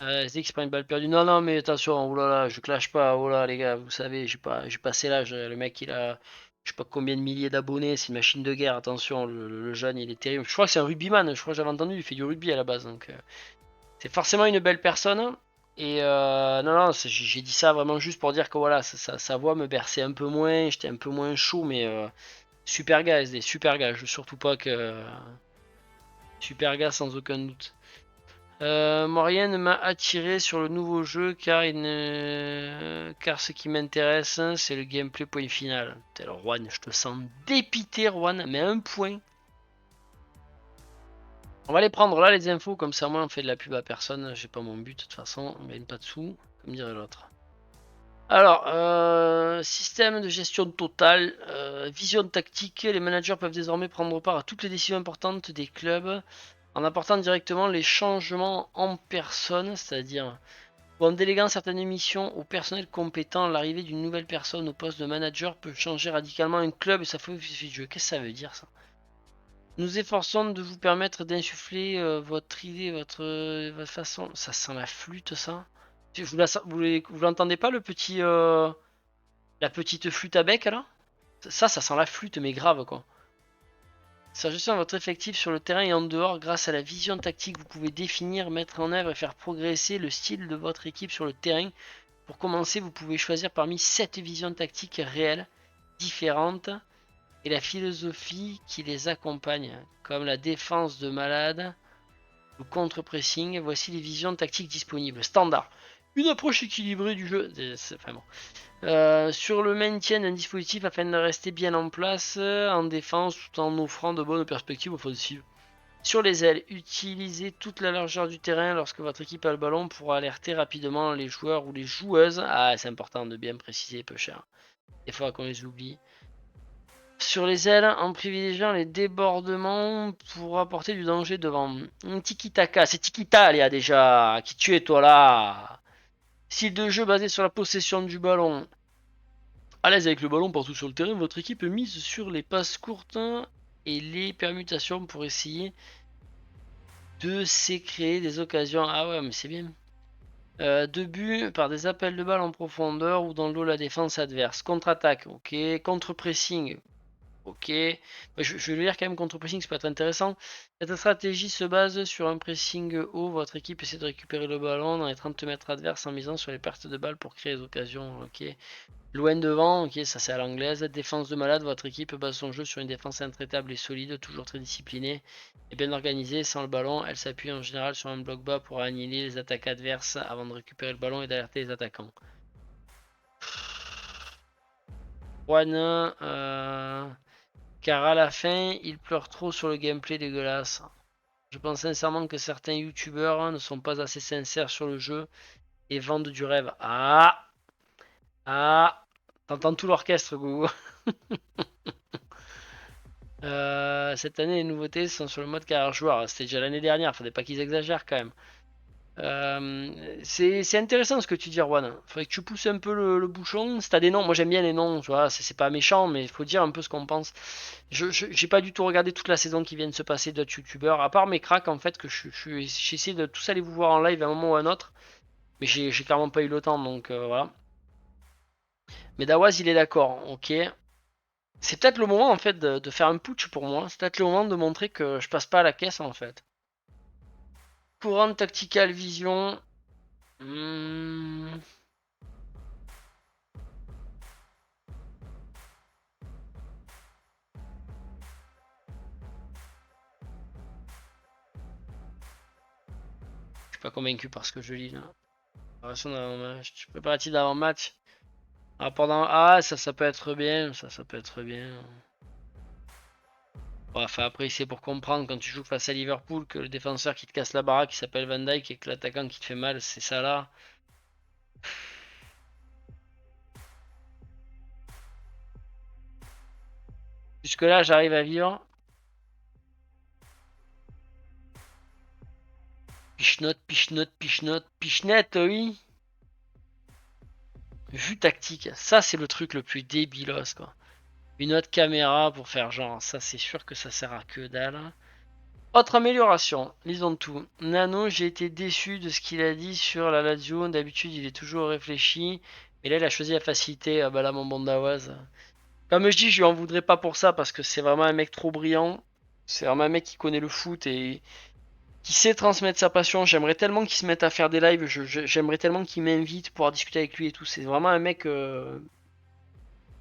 SD qui se prend une balle perdue. Non, non, mais attention, oh là là, je clash pas. Oh là, les gars, vous savez, j'ai passé l'âge. Le mec, il a. Je sais pas combien de milliers d'abonnés. C'est une machine de guerre. Attention, le jeune, il est terrible. Je crois que c'est un rugbyman. Je crois que j'avais entendu. Il fait du rugby à la base. Donc, c'est forcément une belle personne. Et non, non, j'ai dit ça vraiment juste pour dire que voilà, sa voix me berçait un peu moins. J'étais un peu moins chaud, mais. Super gars, SD, super gars. Je veux surtout pas que. Super gars sans aucun doute. Morien m'a attiré sur le nouveau jeu car ce qui m'intéresse, c'est le gameplay point final. Alors, Juan, je te sens dépité, Juan, mais un point. On va les prendre là, les infos, comme ça, moi, on fait de la pub à personne. J'ai pas mon but, de toute façon, on gagne pas de sous, comme dirait l'autre. Alors, système de gestion totale, vision tactique. Les managers peuvent désormais prendre part à toutes les décisions importantes des clubs en apportant directement les changements en personne, c'est-à-dire en déléguant certaines missions au personnel compétent. L'arrivée d'une nouvelle personne au poste de manager peut changer radicalement un club et sa philosophie de jeu. Qu'est-ce que ça veut dire ça? Nous efforçons de vous permettre d'insuffler votre idée, votre façon. Ça sent la flûte, ça. Vous l'entendez pas, le petit, la petite flûte à bec là? Ça sent la flûte, mais grave quoi. S'agissant de votre effectif sur le terrain et en dehors, grâce à la vision tactique, vous pouvez définir, mettre en œuvre et faire progresser le style de votre équipe sur le terrain. Pour commencer, vous pouvez choisir parmi 7 visions tactiques réelles, différentes, et la philosophie qui les accompagne, comme la défense de malade, le contre-pressing. Voici les visions tactiques disponibles. Standard. Une approche équilibrée du jeu. Enfin bon. Sur le maintien d'un dispositif afin de rester bien en place en défense tout en offrant de bonnes perspectives offensives. Sur les ailes, utilisez toute la largeur du terrain lorsque votre équipe a le ballon pour alerter rapidement les joueurs ou les joueuses. Ah, c'est important de bien préciser, peu cher. Des fois qu'on les oublie. Sur les ailes, en privilégiant les débordements pour apporter du danger devant. Tiki-taka, c'est Tiki-Talia déjà. Qui tu es toi là? Style de jeu basé sur la possession du ballon. À l'aise avec le ballon partout sur le terrain, votre équipe mise sur les passes courtes et les permutations pour essayer de créer des occasions. Ah ouais, mais c'est bien. Deux buts par des appels de balles en profondeur ou dans l'eau la défense adverse. Contre-attaque, ok. Contre-pressing, ok. Je vais lire quand même contre-pressing, ça peut être intéressant. Cette stratégie se base sur un pressing haut. Votre équipe essaie de récupérer le ballon dans les 30 mètres adverses en misant sur les pertes de balles pour créer des occasions, ok. Loin devant, ok, ça c'est à l'anglaise. Défense de malade, votre équipe base son jeu sur une défense intraitable et solide, toujours très disciplinée et bien organisée. Sans le ballon, elle s'appuie en général sur un bloc bas pour annihiler les attaques adverses avant de récupérer le ballon et d'alerter les attaquants. Juan, car à la fin, il pleure trop sur le gameplay dégueulasse. Je pense sincèrement que certains youtubeurs ne sont pas assez sincères sur le jeu et vendent du rêve. Ah, ah, t'entends tout l'orchestre, Gougou. Cette année, les nouveautés sont sur le mode carrière joueur. C'était déjà l'année dernière, faudrait pas qu'ils exagèrent quand même. C'est intéressant ce que tu dis, Erwan. Faudrait que tu pousses un peu le bouchon. Si t'as des noms, moi j'aime bien les noms, tu vois, c'est pas méchant, mais il faut dire un peu ce qu'on pense. J'ai pas du tout regardé toute la saison qui vient de se passer d'autres youtubeurs, à part mes cracks en fait, que j'ai essayé de tous aller vous voir en live à un moment ou à un autre, mais j'ai clairement pas eu le temps, donc voilà. Mais Dawaz, il est d'accord, ok. C'est peut-être le moment en fait de faire un putsch pour moi. C'est peut-être le moment de montrer que je passe pas à la caisse en fait. Courant tactical vision. Hmm, je suis pas convaincu par ce que je lis là. Préparation d'avant-match. Préparatif d'avant-match. Ah, ah, ça peut être bien. Ça peut être bien. Bref, après, c'est pour comprendre quand tu joues face à Liverpool que le défenseur qui te casse la baraque qui s'appelle Van Dijk et que l'attaquant qui te fait mal, c'est ça là. Jusque là, j'arrive à vivre. Pichenote, pichenote, pichenote, pichenette, oui. Vue tactique, ça c'est le truc le plus débilos quoi. Une autre caméra pour faire genre, ça c'est sûr que ça sert à que dalle. Autre amélioration, lisons tout. Nano, j'ai été déçu de ce qu'il a dit sur la Lazio. D'habitude, il est toujours réfléchi. Mais là, il a choisi la facilité. Ah bah là, mon bon Dawaz. Comme je dis, je lui en voudrais pas pour ça parce que c'est vraiment un mec trop brillant. C'est vraiment un mec qui connaît le foot et qui sait transmettre sa passion. J'aimerais tellement qu'il se mette à faire des lives. J'aimerais tellement qu'il m'invite pour discuter avec lui et tout. C'est vraiment un mec.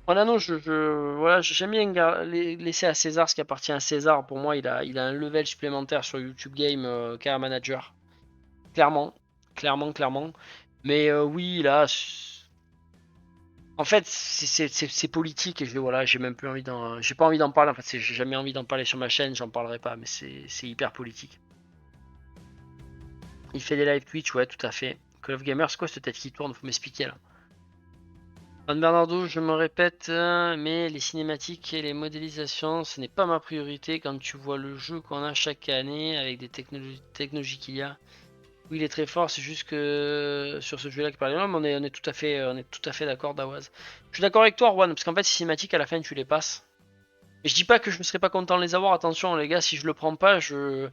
Voilà, non, voilà, j'aime bien laisser à César ce qui appartient à César. Pour moi, il a un level supplémentaire sur YouTube Game Car Manager. Clairement, clairement. Mais oui, là, en fait, c'est politique et voilà, j'ai même plus envie j'ai pas envie d'en parler. En fait, j'ai jamais envie d'en parler sur ma chaîne, j'en parlerai pas, mais c'est hyper politique. Il fait des live Twitch, ouais, tout à fait. Call of Gamer, c'est quoi cette tête qui tourne? Faut m'expliquer là. Juan Bernardo, je me répète, mais les cinématiques et les modélisations, ce n'est pas ma priorité quand tu vois le jeu qu'on a chaque année avec des technologies qu'il y a. Oui, il est très fort, c'est juste que sur ce jeu-là qui parlait, mais on est tout à fait d'accord, Dawaz. Je suis d'accord avec toi, Juan, parce qu'en fait, les cinématiques à la fin, tu les passes. Et je dis pas que je ne serais pas content de les avoir, attention, les gars, si je le prends pas, je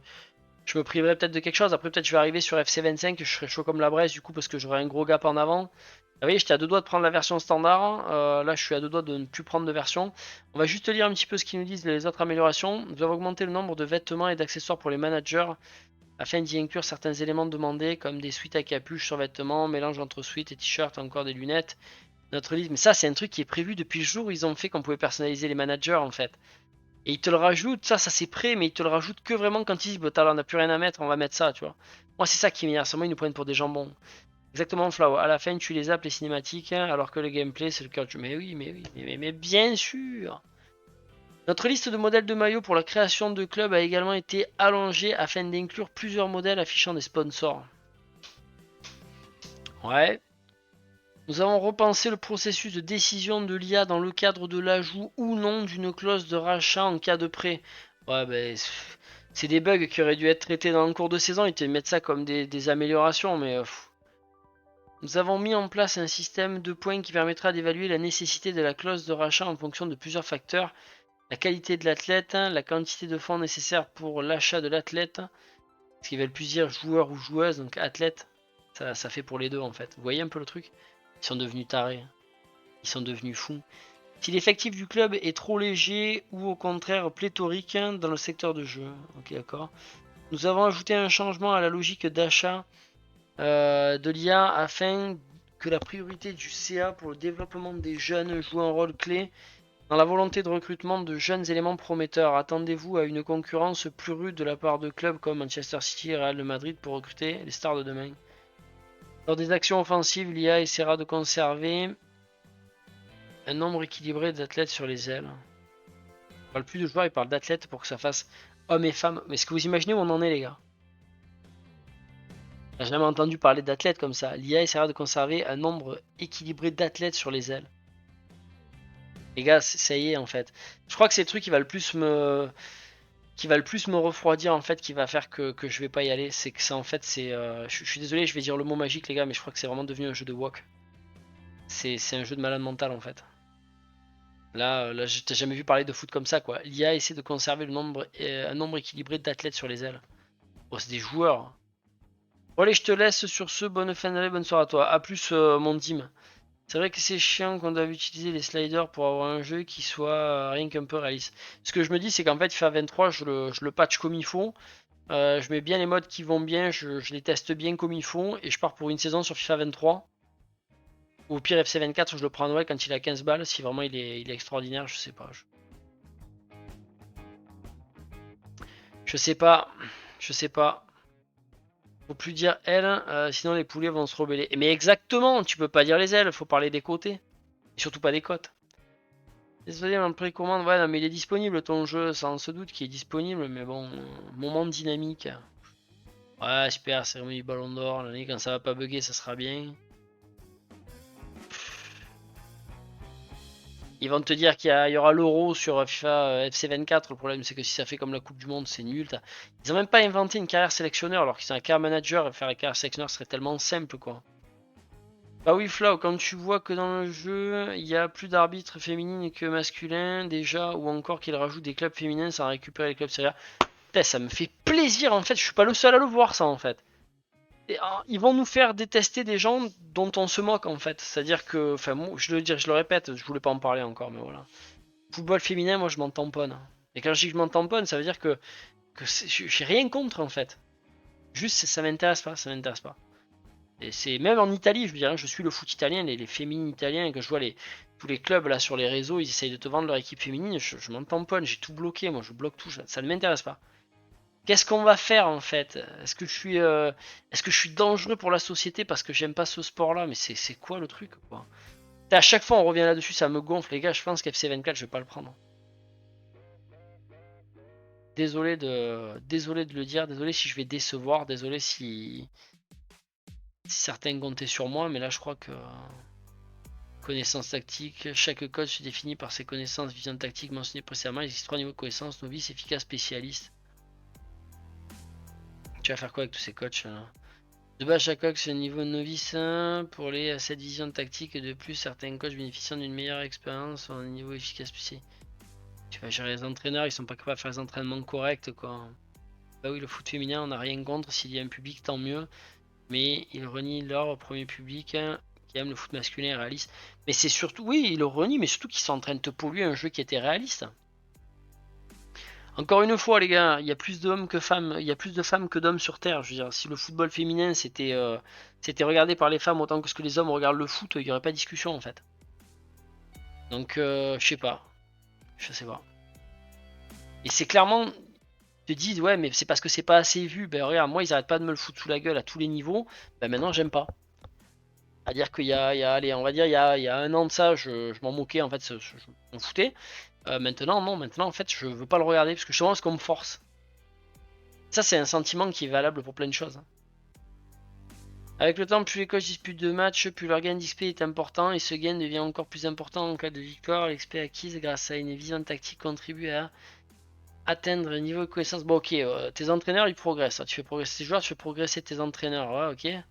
me priverais peut-être de quelque chose. Après, peut-être je vais arriver sur FC25, je serai chaud comme la braise, du coup, parce que j'aurai un gros gap en avant. Vous voyez, j'étais à deux doigts de prendre la version standard. Là, je suis à deux doigts de ne plus prendre de version. On va juste lire un petit peu ce qu'ils nous disent, les autres améliorations. Nous avons augmenté le nombre de vêtements et d'accessoires pour les managers afin d'y inclure certains éléments demandés comme des suites à capuche sur vêtements, mélange entre suites et t-shirts, encore des lunettes. Notre liste, mais ça, c'est un truc qui est prévu depuis le jour où ils ont fait qu'on pouvait personnaliser les managers en fait. Et ils te le rajoutent, ça c'est prêt, mais ils te le rajoutent que vraiment quand ils disent, bah, on n'a plus rien à mettre, on va mettre ça, tu vois. Moi, c'est ça qui m'énerve, c'est moi, ils nous prennent pour des jambons. Exactement, Flow. À la fin, tu les appes les cinématiques, hein, alors que le gameplay, c'est le cœur du jeu. Mais oui, mais bien sûr. Notre liste de modèles de maillots pour la création de clubs a également été allongée afin d'inclure plusieurs modèles affichant des sponsors. Ouais. Nous avons repensé le processus de décision de l'IA dans le cadre de l'ajout ou non d'une clause de rachat en cas de prêt. Ouais, ben, c'est des bugs qui auraient dû être traités dans le cours de saison. Ils te mettent ça comme des améliorations, mais nous avons mis en place un système de points qui permettra d'évaluer la nécessité de la clause de rachat en fonction de plusieurs facteurs. La qualité de l'athlète, la quantité de fonds nécessaires pour l'achat de l'athlète, ce qui veut plus dire joueur ou joueuse, donc athlète, ça fait pour les deux en fait. Vous voyez un peu le truc? Ils sont devenus tarés, ils sont devenus fous. Si l'effectif du club est trop léger ou au contraire pléthorique dans le secteur de jeu. Ok, d'accord. Nous avons ajouté un changement à la logique d'achat de l'IA afin que la priorité du CA pour le développement des jeunes joue un rôle clé dans la volonté de recrutement de jeunes éléments prometteurs. Attendez-vous à une concurrence plus rude de la part de clubs comme Manchester City et Real Madrid pour recruter les stars de demain. Lors des actions offensives, l'IA essaiera de conserver un nombre équilibré d'athlètes sur les ailes. Il parle plus de joueurs, il parle d'athlètes pour que ça fasse hommes et femmes. Mais est-ce que vous imaginez où on en est, les gars? J'ai jamais entendu parler d'athlètes comme ça. L'IA essaiera de conserver un nombre équilibré d'athlètes sur les ailes. Les gars, ça y est en fait. Je crois que c'est le truc qui va le plus me refroidir en fait, qui va faire que je vais pas y aller. C'est que ça en fait c'est. Je suis désolé, je vais dire le mot magique les gars, mais je crois que c'est vraiment devenu un jeu de wok. C'est un jeu de malade mental en fait. Là, je t'ai jamais vu parler de foot comme ça quoi. L'IA essaie de conserver un nombre équilibré d'athlètes sur les ailes. Oh, c'est des joueurs. Bon allez, je te laisse sur ce. Bonne fin d'année, bonne soirée à toi. A plus mon team. C'est vrai que c'est chiant qu'on doive utiliser les sliders pour avoir un jeu qui soit rien qu'un peu réaliste. Ce que je me dis, c'est qu'en fait, FIFA 23, je le patch comme il faut. Je mets bien les modes qui vont bien, je les teste bien comme il faut, et je pars pour une saison sur FIFA 23. Ou au pire, FC 24, je le prendrai quand il a 15 balles, si vraiment il est extraordinaire, je sais pas. Je sais pas, je sais pas. Faut plus dire ailes, sinon les poulets vont se rebeller. Mais exactement, tu peux pas dire les ailes, faut parler des côtés. Et surtout pas des côtes. Désolé, en précommande, ouais, non, mais il est disponible ton jeu, sans se doute qu'il est disponible, mais bon, moment dynamique. Ouais, super, cérémonie Ballon d'Or, l'année quand ça va pas bugger, ça sera bien. Ils vont te dire qu'il y aura l'euro sur FIFA FC24, le problème c'est que si ça fait comme la Coupe du Monde, c'est nul. Ils ont même pas inventé une carrière sélectionneur alors qu'ils sont un carrière manager, et faire la carrière sélectionneur serait tellement simple quoi. Bah oui, Flau, quand tu vois que dans le jeu, il y a plus d'arbitres féminines que masculins déjà, ou encore qu'ils rajoutent des clubs féminins sans récupérer les clubs sérieux. Putain, ça me fait plaisir en fait, je suis pas le seul à le voir ça en fait. Et, ils vont nous faire détester des gens dont on se moque en fait. C'est-à-dire que, enfin, moi, je le répète, je voulais pas en parler encore, mais voilà. Football féminin, moi je m'en tamponne. Et quand je dis que je m'en tamponne, ça veut dire que j'ai rien contre en fait. Juste ça m'intéresse pas, ça m'intéresse pas. Et c'est même en Italie, je veux dire, je suis le foot italien, les féminines italiens, et que je vois tous les clubs là sur les réseaux, ils essayent de te vendre leur équipe féminine, je m'en tamponne, j'ai tout bloqué, moi je bloque tout, ça ne m'intéresse pas. Qu'est-ce qu'on va faire en fait? Est-ce que je suis dangereux pour la société parce que j'aime pas ce sport-là? Mais c'est quoi le truc quoi? À chaque fois on revient là-dessus, ça me gonfle les gars, je pense qu'FC 24 je vais pas le prendre. Désolé de le dire, désolé si je vais décevoir, désolé si certains comptaient sur moi, mais là je crois que connaissances tactiques, chaque coach se définit par ses connaissances, vision tactique mentionnées précédemment. Il existe 3 niveaux de connaissances, novice, efficace, spécialiste. Tu vas faire quoi avec tous ces coachs là? De base, chaque coach c'est niveau novice pour les 7 visions tactiques. De plus, certains coachs bénéficiant d'une meilleure expérience au niveau efficace spécial. Tu vas gérer les entraîneurs, ils sont pas capables de faire les entraînements corrects quoi. Bah oui, le foot féminin, on n'a rien contre. S'il y a un public, tant mieux. Mais ils renient leur premier public qui aime le foot masculin et réaliste. Mais c'est surtout, oui, ils le renient, mais surtout qu'ils sont en train de te polluer un jeu qui était réaliste. Encore une fois, les gars, il y a plus d'hommes que femmes, il y a plus de femmes que d'hommes sur Terre. Je veux dire, si le football féminin c'était regardé par les femmes autant que ce que les hommes regardent le foot, il n'y aurait pas de discussion en fait. Donc, je sais pas. Je sais pas. Et c'est clairement, ils te disent, ouais, mais c'est parce que c'est pas assez vu. Ben regarde, moi, ils arrêtent pas de me le foutre sous la gueule à tous les niveaux. Ben maintenant, j'aime pas. À dire qu'il allez, on va dire, il y a un an de ça, je m'en moquais, en fait, je m'en foutais. Maintenant, non, maintenant, en fait, je veux pas le regarder parce que je pense qu'on me force. Ça, c'est un sentiment qui est valable pour plein de choses. Avec le temps, plus les coachs disputent de matchs, plus leur gain d'XP est important et ce gain devient encore plus important en cas de victoire. L'XP acquise grâce à une vision tactique contribue à atteindre un niveau de connaissance. Bon, ok, tes entraîneurs ils progressent. Tu fais progresser tes joueurs, tu fais progresser tes entraîneurs. Ouais, ok.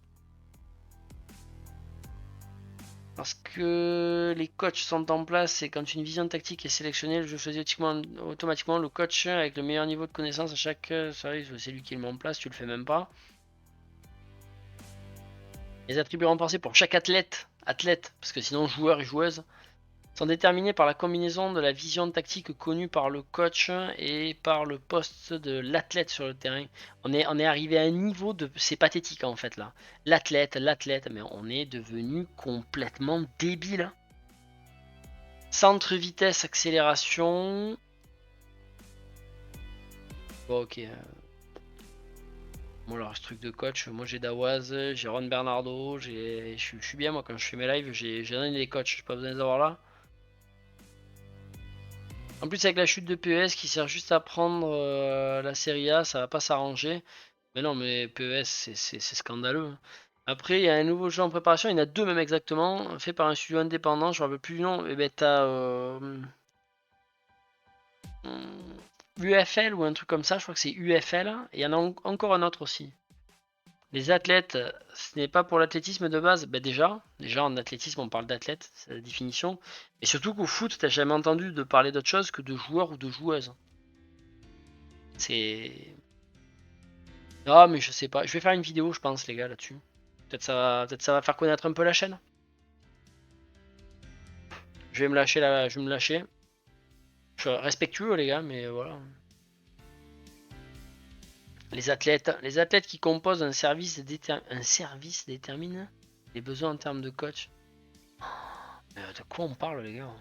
Parce que les coachs sont en place et quand une vision tactique est sélectionnée, le jeu choisit automatiquement le coach avec le meilleur niveau de connaissance à chaque service. C'est lui qui le met en place, tu le fais même pas. Les attributs renforcés pour chaque athlète, parce que sinon joueur et joueuse, sont déterminés par la combinaison de la vision tactique connue par le coach et par le poste de l'athlète sur le terrain. On est arrivé à un niveau de... C'est pathétique en fait là. L'athlète, mais on est devenu complètement débile. Centre vitesse, accélération. Bon ok. Bon alors ce truc de coach, moi j'ai Dawaz, j'ai Ron Bernardo, je suis bien moi quand je fais mes lives, j'ai donné des coachs, j'ai pas besoin de les avoir là. En plus avec la chute de PES qui sert juste à prendre la Serie A, ça va pas s'arranger. Mais non mais PES c'est scandaleux, hein. Après il y a un nouveau jeu en préparation, il y en a deux même exactement, fait par un studio indépendant, je me rappelle plus du nom, et ben t'as UFL ou un truc comme ça, je crois que c'est UFL, et il y en a encore un autre aussi. Les athlètes, ce n'est pas pour l'athlétisme de base. Ben déjà en athlétisme on parle d'athlète, c'est la définition. Et surtout qu'au foot, t'as jamais entendu de parler d'autre chose que de joueurs ou de joueuses. C'est... Ah mais je sais pas, je vais faire une vidéo je pense les gars là-dessus. Peut-être ça va faire connaître un peu la chaîne. Je vais me lâcher là, je vais me lâcher. Je suis respectueux les gars, mais voilà. Les athlètes qui composent un service détermine les besoins en termes de coach. De quoi on parle les gars?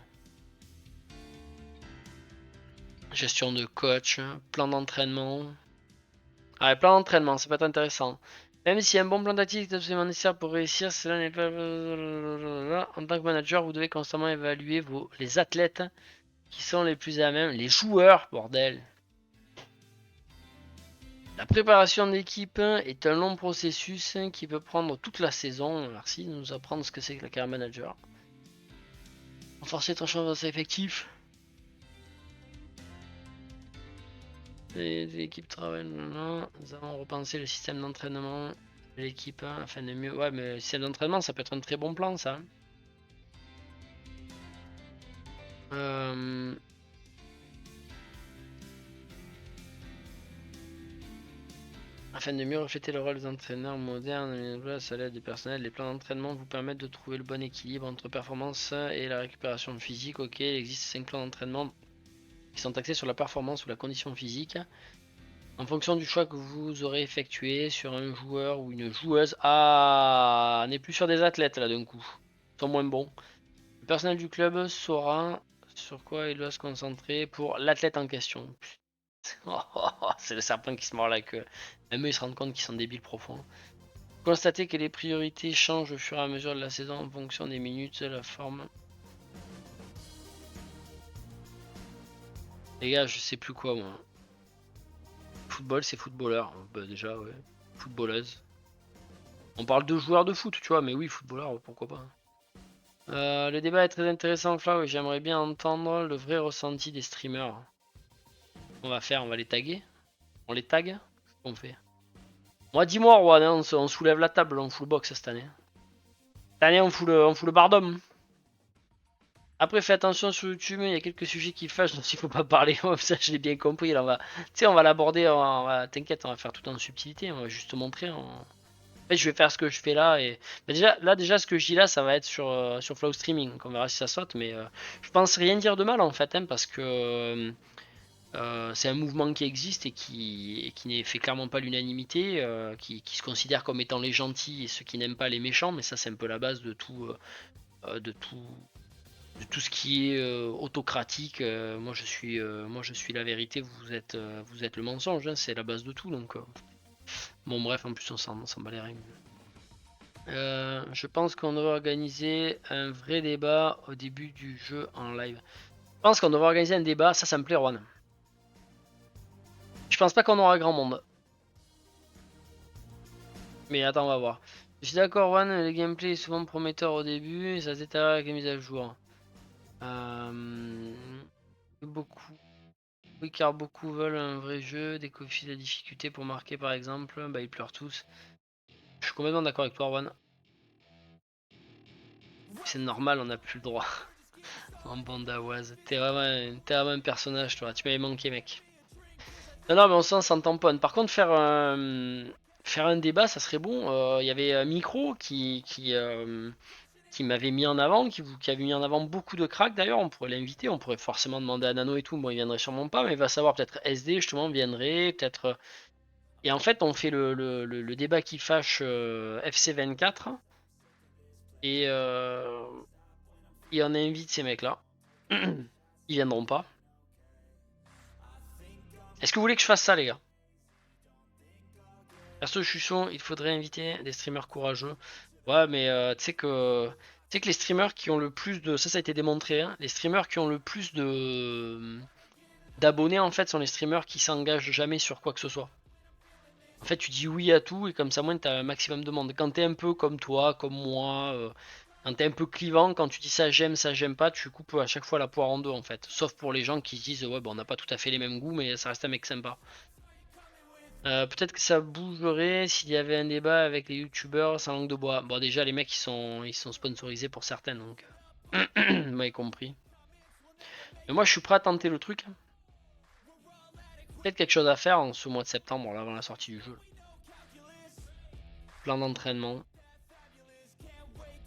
Gestion de coach, plan d'entraînement. Ah, ouais, plan d'entraînement, ça peut être intéressant. Même si un bon plan tactique est absolument nécessaire pour réussir, cela n'est pas... En tant que manager, vous devez constamment évaluer les athlètes qui sont les plus à même. Les joueurs, bordel. La préparation d'équipe est un long processus qui peut prendre toute la saison. Merci de nous apprendre ce que c'est que la carrière manager. Renforcer ton champ effectif. Les équipes travaillent. Nous avons repensé le système d'entraînement. l'équipe afin de mieux. Ouais, mais système d'entraînement, ça peut être un très bon plan, ça. Afin de mieux refléter le rôle des entraîneurs modernes, à l'aide du personnel, les plans d'entraînement vous permettent de trouver le bon équilibre entre performance et la récupération physique. Ok, il existe 5 plans d'entraînement qui sont axés sur la performance ou la condition physique. En fonction du choix que vous aurez effectué sur un joueur ou une joueuse. Ah, on n'est plus sur des athlètes là d'un coup. Ils sont moins bons. Le personnel du club saura sur quoi il doit se concentrer pour l'athlète en question. C'est le serpent qui se mord la queue. Même eux ils se rendent compte qu'ils sont débiles profonds. Constatez que les priorités changent au fur et à mesure de la saison en fonction des minutes, de la forme. Les gars, je sais plus quoi moi. Football, c'est footballeur. Bah déjà, ouais. Footballeuse. On parle de joueurs de foot, tu vois, mais oui, footballeur, pourquoi pas. Le débat est très intéressant, Flau, et j'aimerais bien entendre le vrai ressenti des streamers. On va faire, on va les taguer. On les tag. Qu'est-ce qu'on fait? Moi, dis-moi, Rouen, hein, on soulève la table, on fout le box cette année. Cette année, on fout le bardom. Après, fais attention sur YouTube, il y a quelques sujets qui fâchent dont il faut pas parler. Ça, je l'ai bien compris. Là, on va l'aborder. T'inquiète, on va faire tout en subtilité. On va juste te montrer. En fait, je vais faire ce que je fais là. Et mais déjà, ce que je dis là, ça va être sur Flow Streaming. On verra si ça saute. Mais je pense rien dire de mal en fait, hein, parce que c'est un mouvement qui existe et qui n'est fait clairement pas l'unanimité, qui se considère comme étant les gentils et ceux qui n'aiment pas les méchants. Mais ça, c'est un peu la base de tout. De tout ce qui est autocratique. Moi je suis la vérité, vous êtes le mensonge, hein, c'est la base de tout. Donc bon bref, en plus on s'en bat les reins. Je pense qu'on devrait organiser un vrai débat au début du jeu en live. Je pense qu'on devrait organiser un débat, ça me plaît Juan. Je pense pas qu'on aura grand monde. Mais attends, on va voir. Je suis d'accord Juan, le gameplay est souvent prometteur au début et ça s'étale avec les mises à jour. Beaucoup. Oui, car beaucoup veulent un vrai jeu, des coffees de difficulté pour marquer par exemple, bah ils pleurent tous. Je suis complètement d'accord avec toi, Arwan. C'est normal, on n'a plus le droit. En bande d'Awaz. T'es vraiment un personnage, toi. Tu m'avais manqué, mec. Non, mais on s'en tamponne. Par contre, faire un débat, ça serait bon. Il y avait Micro qui m'avait mis en avant, qui avait mis en avant beaucoup de cracks d'ailleurs. On pourrait l'inviter, on pourrait forcément demander à Nano et tout. Bon, il viendrait sûrement pas, mais il va savoir peut-être SD justement viendrait, peut-être. Et en fait, on fait le débat qui fâche FC24 et, et on invite ces mecs-là. Ils viendront pas. Est-ce que vous voulez que je fasse ça, les gars? Perso, je suis chaud, il faudrait inviter des streamers courageux. Ouais, mais tu sais que les streamers qui ont le plus de. Ça a été démontré, hein, les streamers qui ont le plus de d'abonnés, en fait, sont les streamers qui s'engagent jamais sur quoi que ce soit. En fait, tu dis oui à tout et comme ça, moins, t'as un maximum de monde. Quand t'es un peu comme toi, comme moi, quand t'es un peu clivant, quand tu dis ça j'aime pas, tu coupes à chaque fois la poire en deux en fait. Sauf pour les gens qui se disent ouais, bon, on n'a pas tout à fait les mêmes goûts, mais ça reste un mec sympa. Peut-être que ça bougerait s'il y avait un débat avec les youtubeurs sans langue de bois. Bon, déjà, les mecs ils sont sponsorisés pour certains donc. Vous m'avez compris. Mais moi, je suis prêt à tenter le truc. Peut-être quelque chose à faire en ce mois de septembre, là, avant la sortie du jeu. Plan d'entraînement.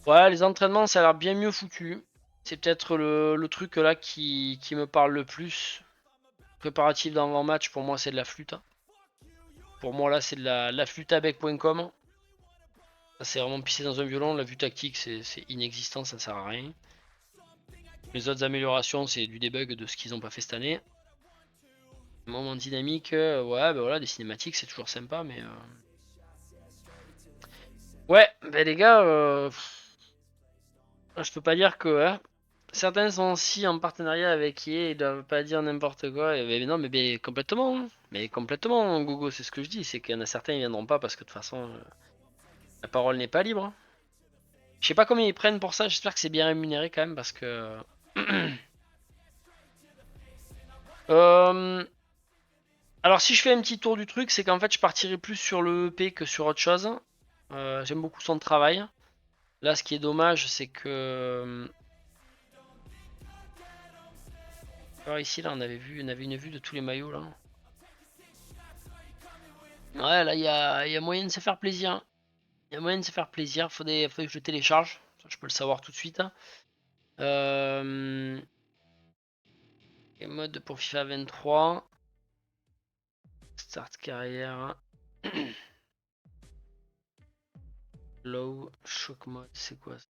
Ouais, les entraînements, ça a l'air bien mieux foutu. C'est peut-être le truc là qui me parle le plus. Préparatif d'avant-match, pour moi, c'est de la flûte. Pour moi, là, c'est de la flûte avec.com. Ça, c'est vraiment pisser dans un violon. La vue tactique, c'est inexistant, ça sert à rien. Les autres améliorations, c'est du debug de ce qu'ils n'ont pas fait cette année. Moment dynamique, ouais, bah voilà, des cinématiques, c'est toujours sympa, mais. Ouais, bah les gars, je peux pas dire que. Hein, certains sont aussi en partenariat avec EA, ils doivent pas dire n'importe quoi. Mais non, mais complètement. Hein. Mais complètement, Gogo, c'est ce que je dis. C'est qu'il y en a certains, ils viendront pas parce que de toute façon, la parole n'est pas libre. Hein. Je sais pas combien ils prennent pour ça, j'espère que c'est bien rémunéré quand même parce que. Alors, si je fais un petit tour du truc, c'est qu'en fait, je partirai plus sur le EP que sur autre chose. J'aime beaucoup son travail. Là, ce qui est dommage, c'est que... Alors ici, là, on avait une vue de tous les maillots, là. Ouais, là, il y a moyen de se faire plaisir. Il y a moyen de se faire plaisir. Faudrait que je télécharge. Ça, je peux le savoir tout de suite. Et mode pour FIFA 23. Start carrière. Low. Shock mode. C'est quoi ça?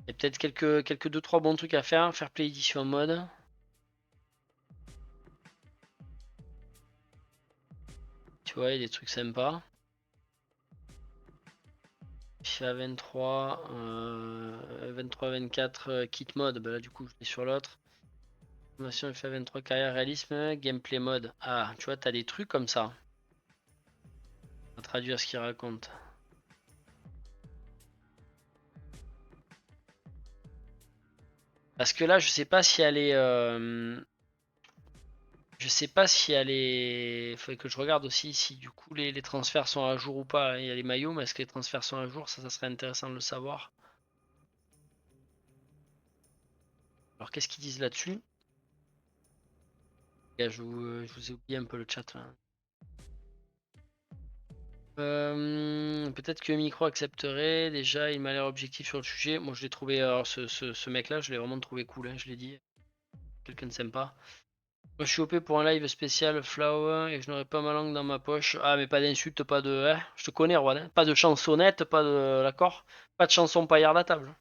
Il y a peut-être quelques 2-3 bons trucs à faire. Faire play édition mode. Tu vois, il y a des trucs sympas. FIFA 23, 23-24 kit mode, bah là du coup je vais sur l'autre. Formation FIFA 23 carrière réalisme, gameplay mode. Ah, tu vois, t'as des trucs comme ça. On va traduire ce qu'il raconte. Parce que là, je sais pas si elle est. Je sais pas si elle est. Faudrait que je regarde aussi si du coup les transferts sont à jour ou pas. Il y a les maillots, mais est-ce que les transferts sont à jour? Ça serait intéressant de le savoir. Alors qu'est-ce qu'ils disent là-dessus? Je vous ai oublié un peu le chat là. Peut-être que Micro accepterait. Déjà, il m'a l'air objectif sur le sujet. Moi, je l'ai trouvé. Alors, ce mec-là, je l'ai vraiment trouvé cool. Hein, je l'ai dit. Quelqu'un de sympa. Moi, je suis OP pour un live spécial Flower et je n'aurai pas ma langue dans ma poche. Ah, mais pas d'insultes, pas de. Hein, je te connais, Erwan. Hein. Pas de chansonnette, pas de. D'accord? Pas de chanson paillarde à table.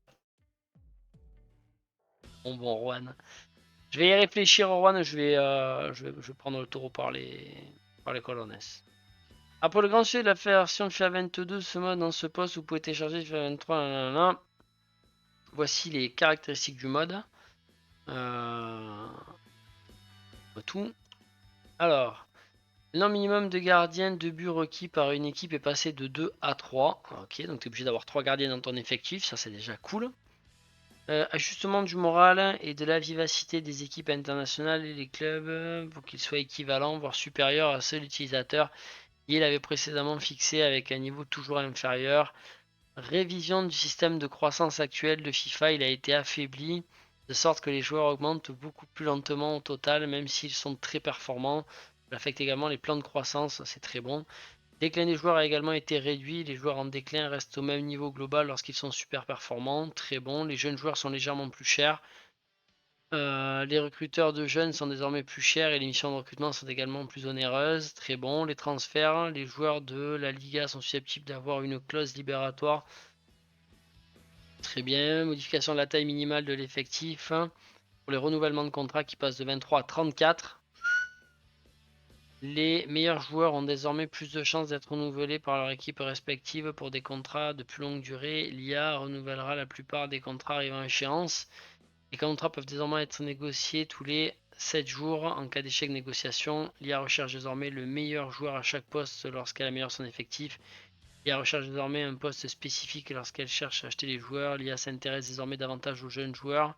Bon, Erwan. Je vais y réfléchir, Erwan. Je vais prendre le taureau par les colonnes. Après le grand succès de la version de FIFA 22, ce mode dans ce poste, vous pouvez télécharger FIFA 23. Nanana. Voici les caractéristiques du mode. Tout. Alors, le nombre minimum de gardiens de but requis par une équipe est passé de 2 à 3. Ok, donc tu es obligé d'avoir 3 gardiens dans ton effectif, ça c'est déjà cool. Ajustement du moral et de la vivacité des équipes internationales et les clubs pour qu'ils soient équivalents, voire supérieurs à ceux de l'utilisateur. Il avait précédemment fixé avec un niveau toujours inférieur. Révision du système de croissance actuel de FIFA, il a été affaibli de sorte que les joueurs augmentent beaucoup plus lentement au total, même s'ils sont très performants. Il affecte également les plans de croissance, c'est très bon. Le déclin des joueurs a également été réduit, les joueurs en déclin restent au même niveau global lorsqu'ils sont super performants, très bon. Les jeunes joueurs sont légèrement plus chers. Les recruteurs de jeunes sont désormais plus chers et les missions de recrutement sont également plus onéreuses, très bon. Les transferts, les joueurs de la Liga sont susceptibles d'avoir une clause libératoire. Très bien, modification de la taille minimale de l'effectif pour les renouvellements de contrat qui passent de 23 à 34. Les meilleurs joueurs ont désormais plus de chances d'être renouvelés par leur équipe respective pour des contrats de plus longue durée. L'IA renouvellera la plupart des contrats arrivant à échéance. Les contrats peuvent désormais être négociés tous les 7 jours en cas d'échec de négociation. L'IA recherche désormais le meilleur joueur à chaque poste lorsqu'elle améliore son effectif. L'IA recherche désormais un poste spécifique lorsqu'elle cherche à acheter les joueurs. L'IA s'intéresse désormais davantage aux jeunes joueurs.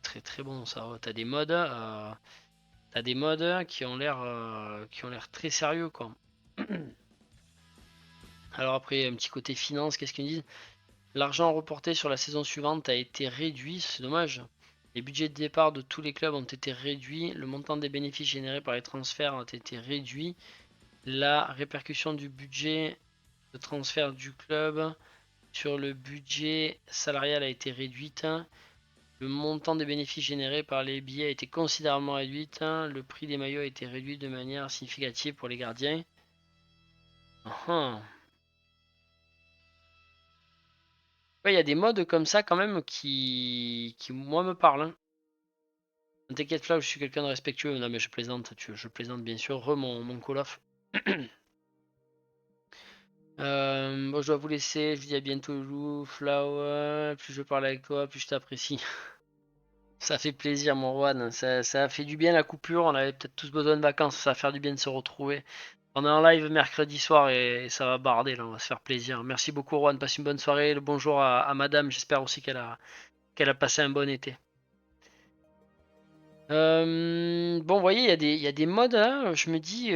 Très très bon ça. T'as des modes qui ont l'air très sérieux quoi. Alors après un petit côté finance, qu'est-ce qu'ils disent? L'argent reporté sur la saison suivante a été réduit, c'est dommage. Les budgets de départ de tous les clubs ont été réduits. Le montant des bénéfices générés par les transferts ont été réduit. La répercussion du budget de transfert du club sur le budget salarial a été réduite. Le montant des bénéfices générés par les billets a été considérablement réduit. Le prix des maillots a été réduit de manière significative pour les gardiens. Ouais, il y a des modes comme ça quand même qui moi me parlent. Hein. T'inquiète Flav, je suis quelqu'un de respectueux. Non mais je plaisante, je plaisante bien sûr. Mon Call of. Bon, je dois vous laisser. Je vous dis à bientôt, Lou, Flower. Plus je parle avec toi, plus je t'apprécie. Ça fait plaisir, mon Juan. Ça a fait du bien la coupure. On avait peut-être tous besoin de vacances. Ça va faire du bien de se retrouver. On est en live mercredi soir et ça va barder là. On va se faire plaisir. Merci beaucoup, Juan. Passe une bonne soirée. Le bonjour à madame. J'espère aussi qu'elle a passé un bon été. Bon, vous voyez, il y a des modes là, je me dis,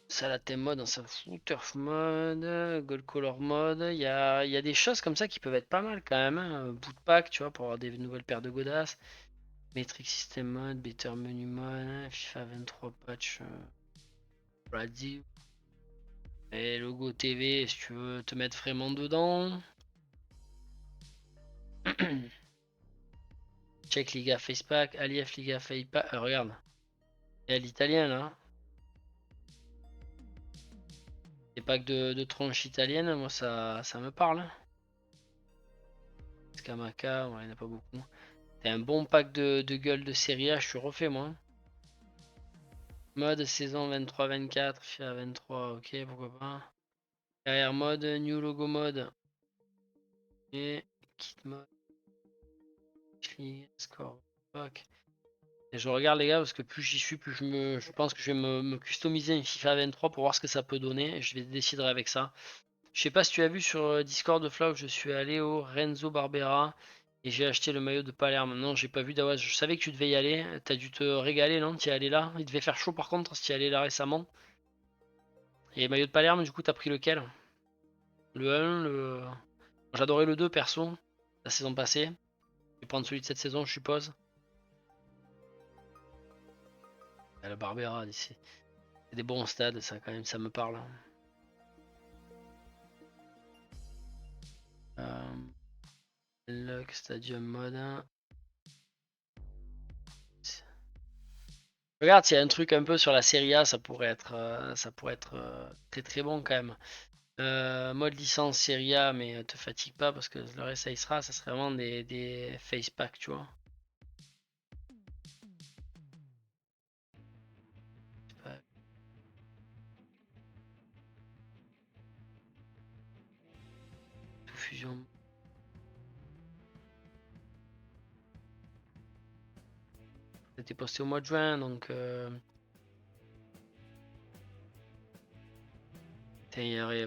ça la thème mode, on s'en fout, turf mode, gold color mode, il y a des choses comme ça qui peuvent être pas mal quand même, hein. Boot pack, tu vois, pour avoir des nouvelles paires de godasses. Metric system mode, better menu mode, FIFA 23 patch, Brady. Et logo TV, si tu veux te mettre vraiment dedans. Check Liga Facepack, Alief Liga Facepack. Regarde, il y a l'italien là. Les packs de tronches italiennes, moi ça me parle. Scamaca, ouais, il n'y en a pas beaucoup. C'est un bon pack de gueule de série A, je suis refait moi. Mode saison 23-24, FIA 23, ok, pourquoi pas. Carrière mode, new logo mode. Et kit mode. Score pack. Et je regarde les gars parce que plus j'y suis, plus je pense que je vais me customiser une FIFA 23 pour voir ce que ça peut donner. Et je vais décider avec ça. Je sais pas si tu as vu sur Discord de Flow, je suis allé au Renzo Barbera et j'ai acheté le maillot de Palerme. Non, j'ai pas vu d'Awaz. Je savais que tu devais y aller. T'as dû te régaler, non? Tu es allé là. Il devait faire chaud par contre si tu y allé là récemment. Et maillot de Palerme, du coup, t'as pris lequel? Le 1, le. J'adorais le 2 perso, la saison passée. Je vais prendre celui de cette saison, je suppose. Ah, le Barbera, c'est des bons stades, ça quand même, ça me parle. Luck Stadium Mode. Regarde, s'il y a un truc un peu sur la Serie A, ça pourrait être très très bon quand même. Mode licence Serie A, mais te fatigue pas parce que le reste ça y sera, ça serait vraiment des face packs, tu vois. Tout fusion. C'était posté au mois de juin, donc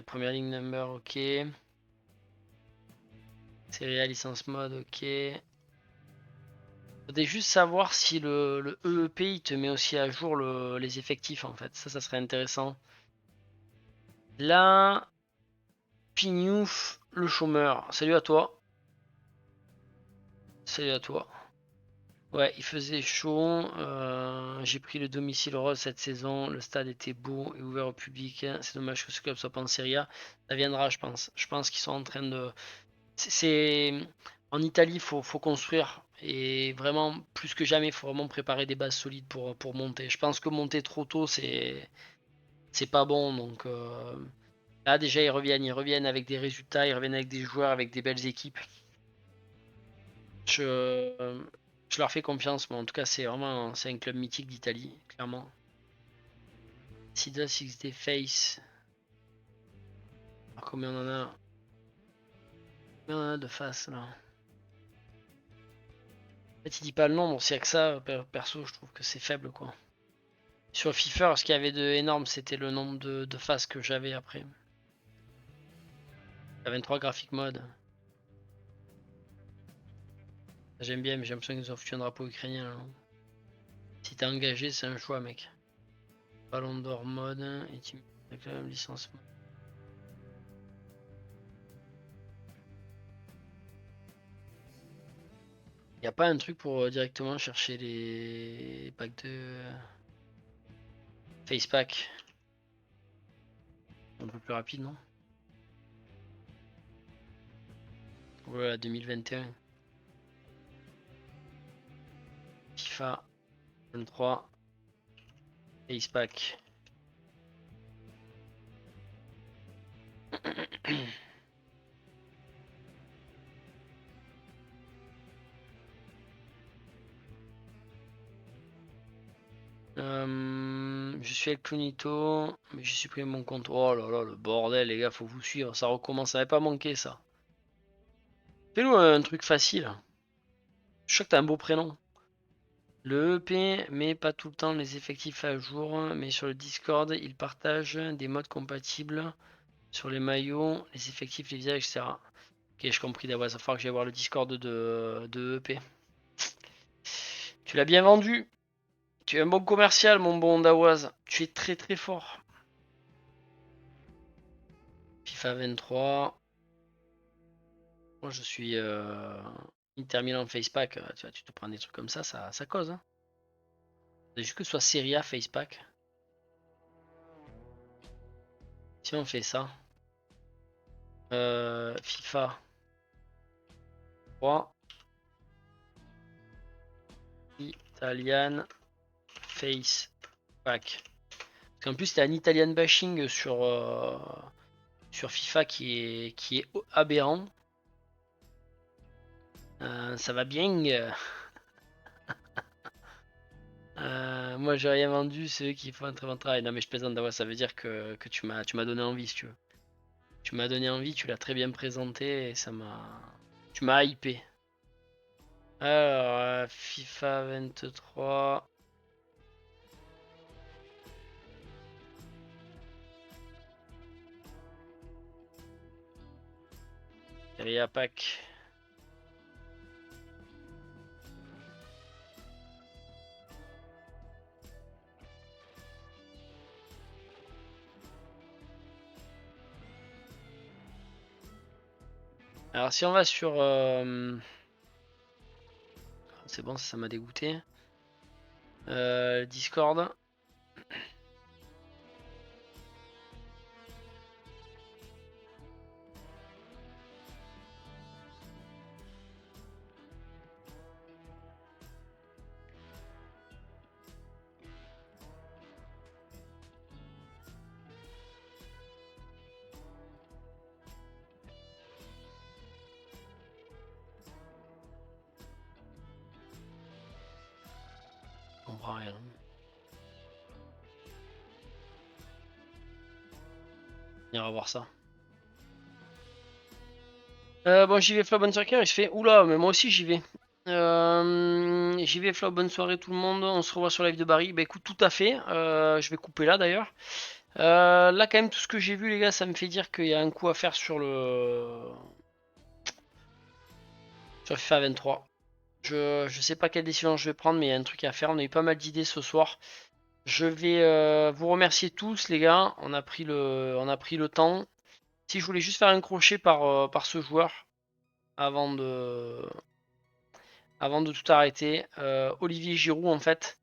première ligne number, ok. Serie A licence mode, ok. Faudrait juste savoir si le EEP il te met aussi à jour les effectifs en fait. Ça serait intéressant. Là, Pignouf, le chômeur. Salut à toi. Salut à toi. Ouais, il faisait chaud. J'ai pris le domicile rose cette saison. Le stade était beau et ouvert au public. C'est dommage que ce club soit pas en Serie A. Ça viendra, je pense. Je pense qu'ils sont en train de. C'est en Italie, faut construire et vraiment plus que jamais, il faut vraiment préparer des bases solides pour monter. Je pense que monter trop tôt, c'est pas bon. Donc là, déjà, ils reviennent avec des résultats, ils reviennent avec des joueurs, avec des belles équipes. Je leur fais confiance, mais en tout cas, c'est un club mythique d'Italie, clairement. Sida 6D Face. Alors, combien on en a? Combien on en a de face là? En fait, il dit pas le nombre, s'il y a que ça, perso, je trouve que c'est faible quoi. Sur FIFA, ce qu'il y avait de énorme, c'était le nombre de faces que j'avais après. La 23 graphic mode. J'aime bien, mais j'ai l'impression qu'ils ont foutu un drapeau ukrainien là. Si t'es engagé, c'est un choix, mec. Ballon d'or mode, et team licence mode. Y a pas un truc pour directement chercher les packs de face pack un peu plus rapide, non? Voilà, 2021. FIFA 23 face pack. Je suis avec Clonito, mais j'ai supprimé mon compte. Oh là là, le bordel, les gars, faut vous suivre. Ça recommence, ça n'avait pas manqué ça. Fais-nous un truc facile. Je sais que t'as un beau prénom. Le EP met pas tout le temps les effectifs à jour, mais sur le Discord, il partage des modes compatibles sur les maillots, les effectifs, les visages, etc. Ok, j'ai compris d'abord, ça va falloir que j'aille voir le Discord de EP. Tu l'as bien vendu. Tu es un bon commercial, mon bon Dawaz. Tu es très très fort. FIFA 23. Moi je suis Inter Milan Facepack. Tu vois, tu te prends des trucs comme ça cause. Hein. C'est juste que ce soit Serie A Facepack. Si on fait ça. FIFA 3. Italian Face Pack. Parce qu'en plus, t'as un Italian bashing sur FIFA qui est aberrant. Ça va bien. Moi, j'ai rien vendu, c'est eux qui font un très bon travail. Non, mais je plaisante d'avoir, ça veut dire que tu m'as donné envie, si tu veux. Tu m'as donné envie, tu l'as très bien présenté et ça m'a. Tu m'as hypé. Alors, FIFA 23. Serie A pack. Alors, si on va sur. C'est bon, ça m'a dégoûté. Discord. Je comprends rien. On ira voir ça. Bon, j'y vais, Flo, bonne soirée. Je fais, oula, mais moi aussi j'y vais. J'y vais, Flo, bonne soirée tout le monde. On se revoit sur live de Barry. Bah écoute, tout à fait. Je vais couper là d'ailleurs. Là, quand même, tout ce que j'ai vu, les gars, ça me fait dire qu'il y a un coup à faire sur FIFA 23. Je sais pas quelle décision je vais prendre, mais il y a un truc à faire. On a eu pas mal d'idées ce soir. Je vais vous remercier tous, les gars. On a pris le temps. Si je voulais juste faire un crochet par ce joueur avant de, avant de tout arrêter. Olivier Giroud, en fait,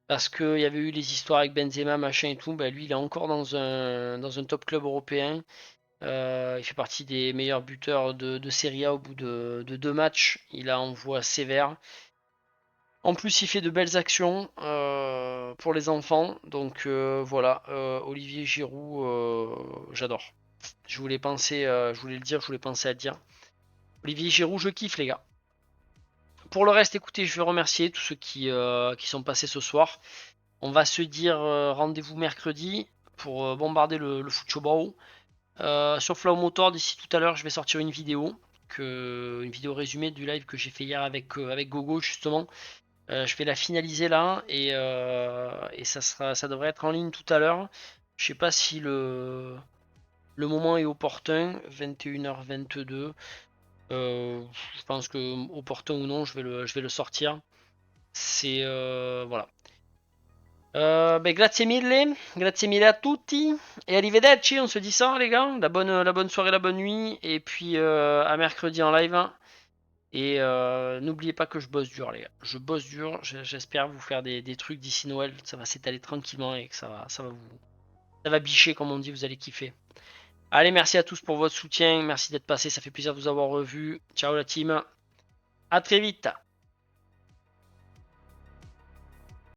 parce qu'il y avait eu les histoires avec Benzema, machin et tout. Bah, lui, il est encore dans un top club européen. Il fait partie des meilleurs buteurs de Serie A au bout de 2 matchs. Il a un voie sévère. En plus, il fait de belles actions pour les enfants. Donc voilà, Olivier Giroud, j'adore. Je voulais le dire, je voulais penser à le dire. Olivier Giroud, je kiffe, les gars. Pour le reste, écoutez, je veux remercier tous ceux qui sont passés ce soir. On va se dire rendez-vous mercredi pour bombarder le Futchobao. Sur Flow Motor, d'ici tout à l'heure, je vais sortir une vidéo résumée du live que j'ai fait hier avec Gogo, justement. Je vais la finaliser là et ça devrait être en ligne tout à l'heure. Je sais pas si le moment est opportun, 21h22. Je pense que opportun ou non, je vais le sortir. C'est voilà. Grazie mille a tutti et arrivederci, on se dit ça les gars, la bonne soirée, la bonne nuit et puis à mercredi en live. Et n'oubliez pas que je bosse dur les gars, je bosse dur, j'espère vous faire des trucs d'ici Noël, ça va s'étaler tranquillement et que ça va bicher comme on dit, vous allez kiffer. Allez, merci à tous pour votre soutien, merci d'être passé, ça fait plaisir de vous avoir revu. Ciao la team, à très vite.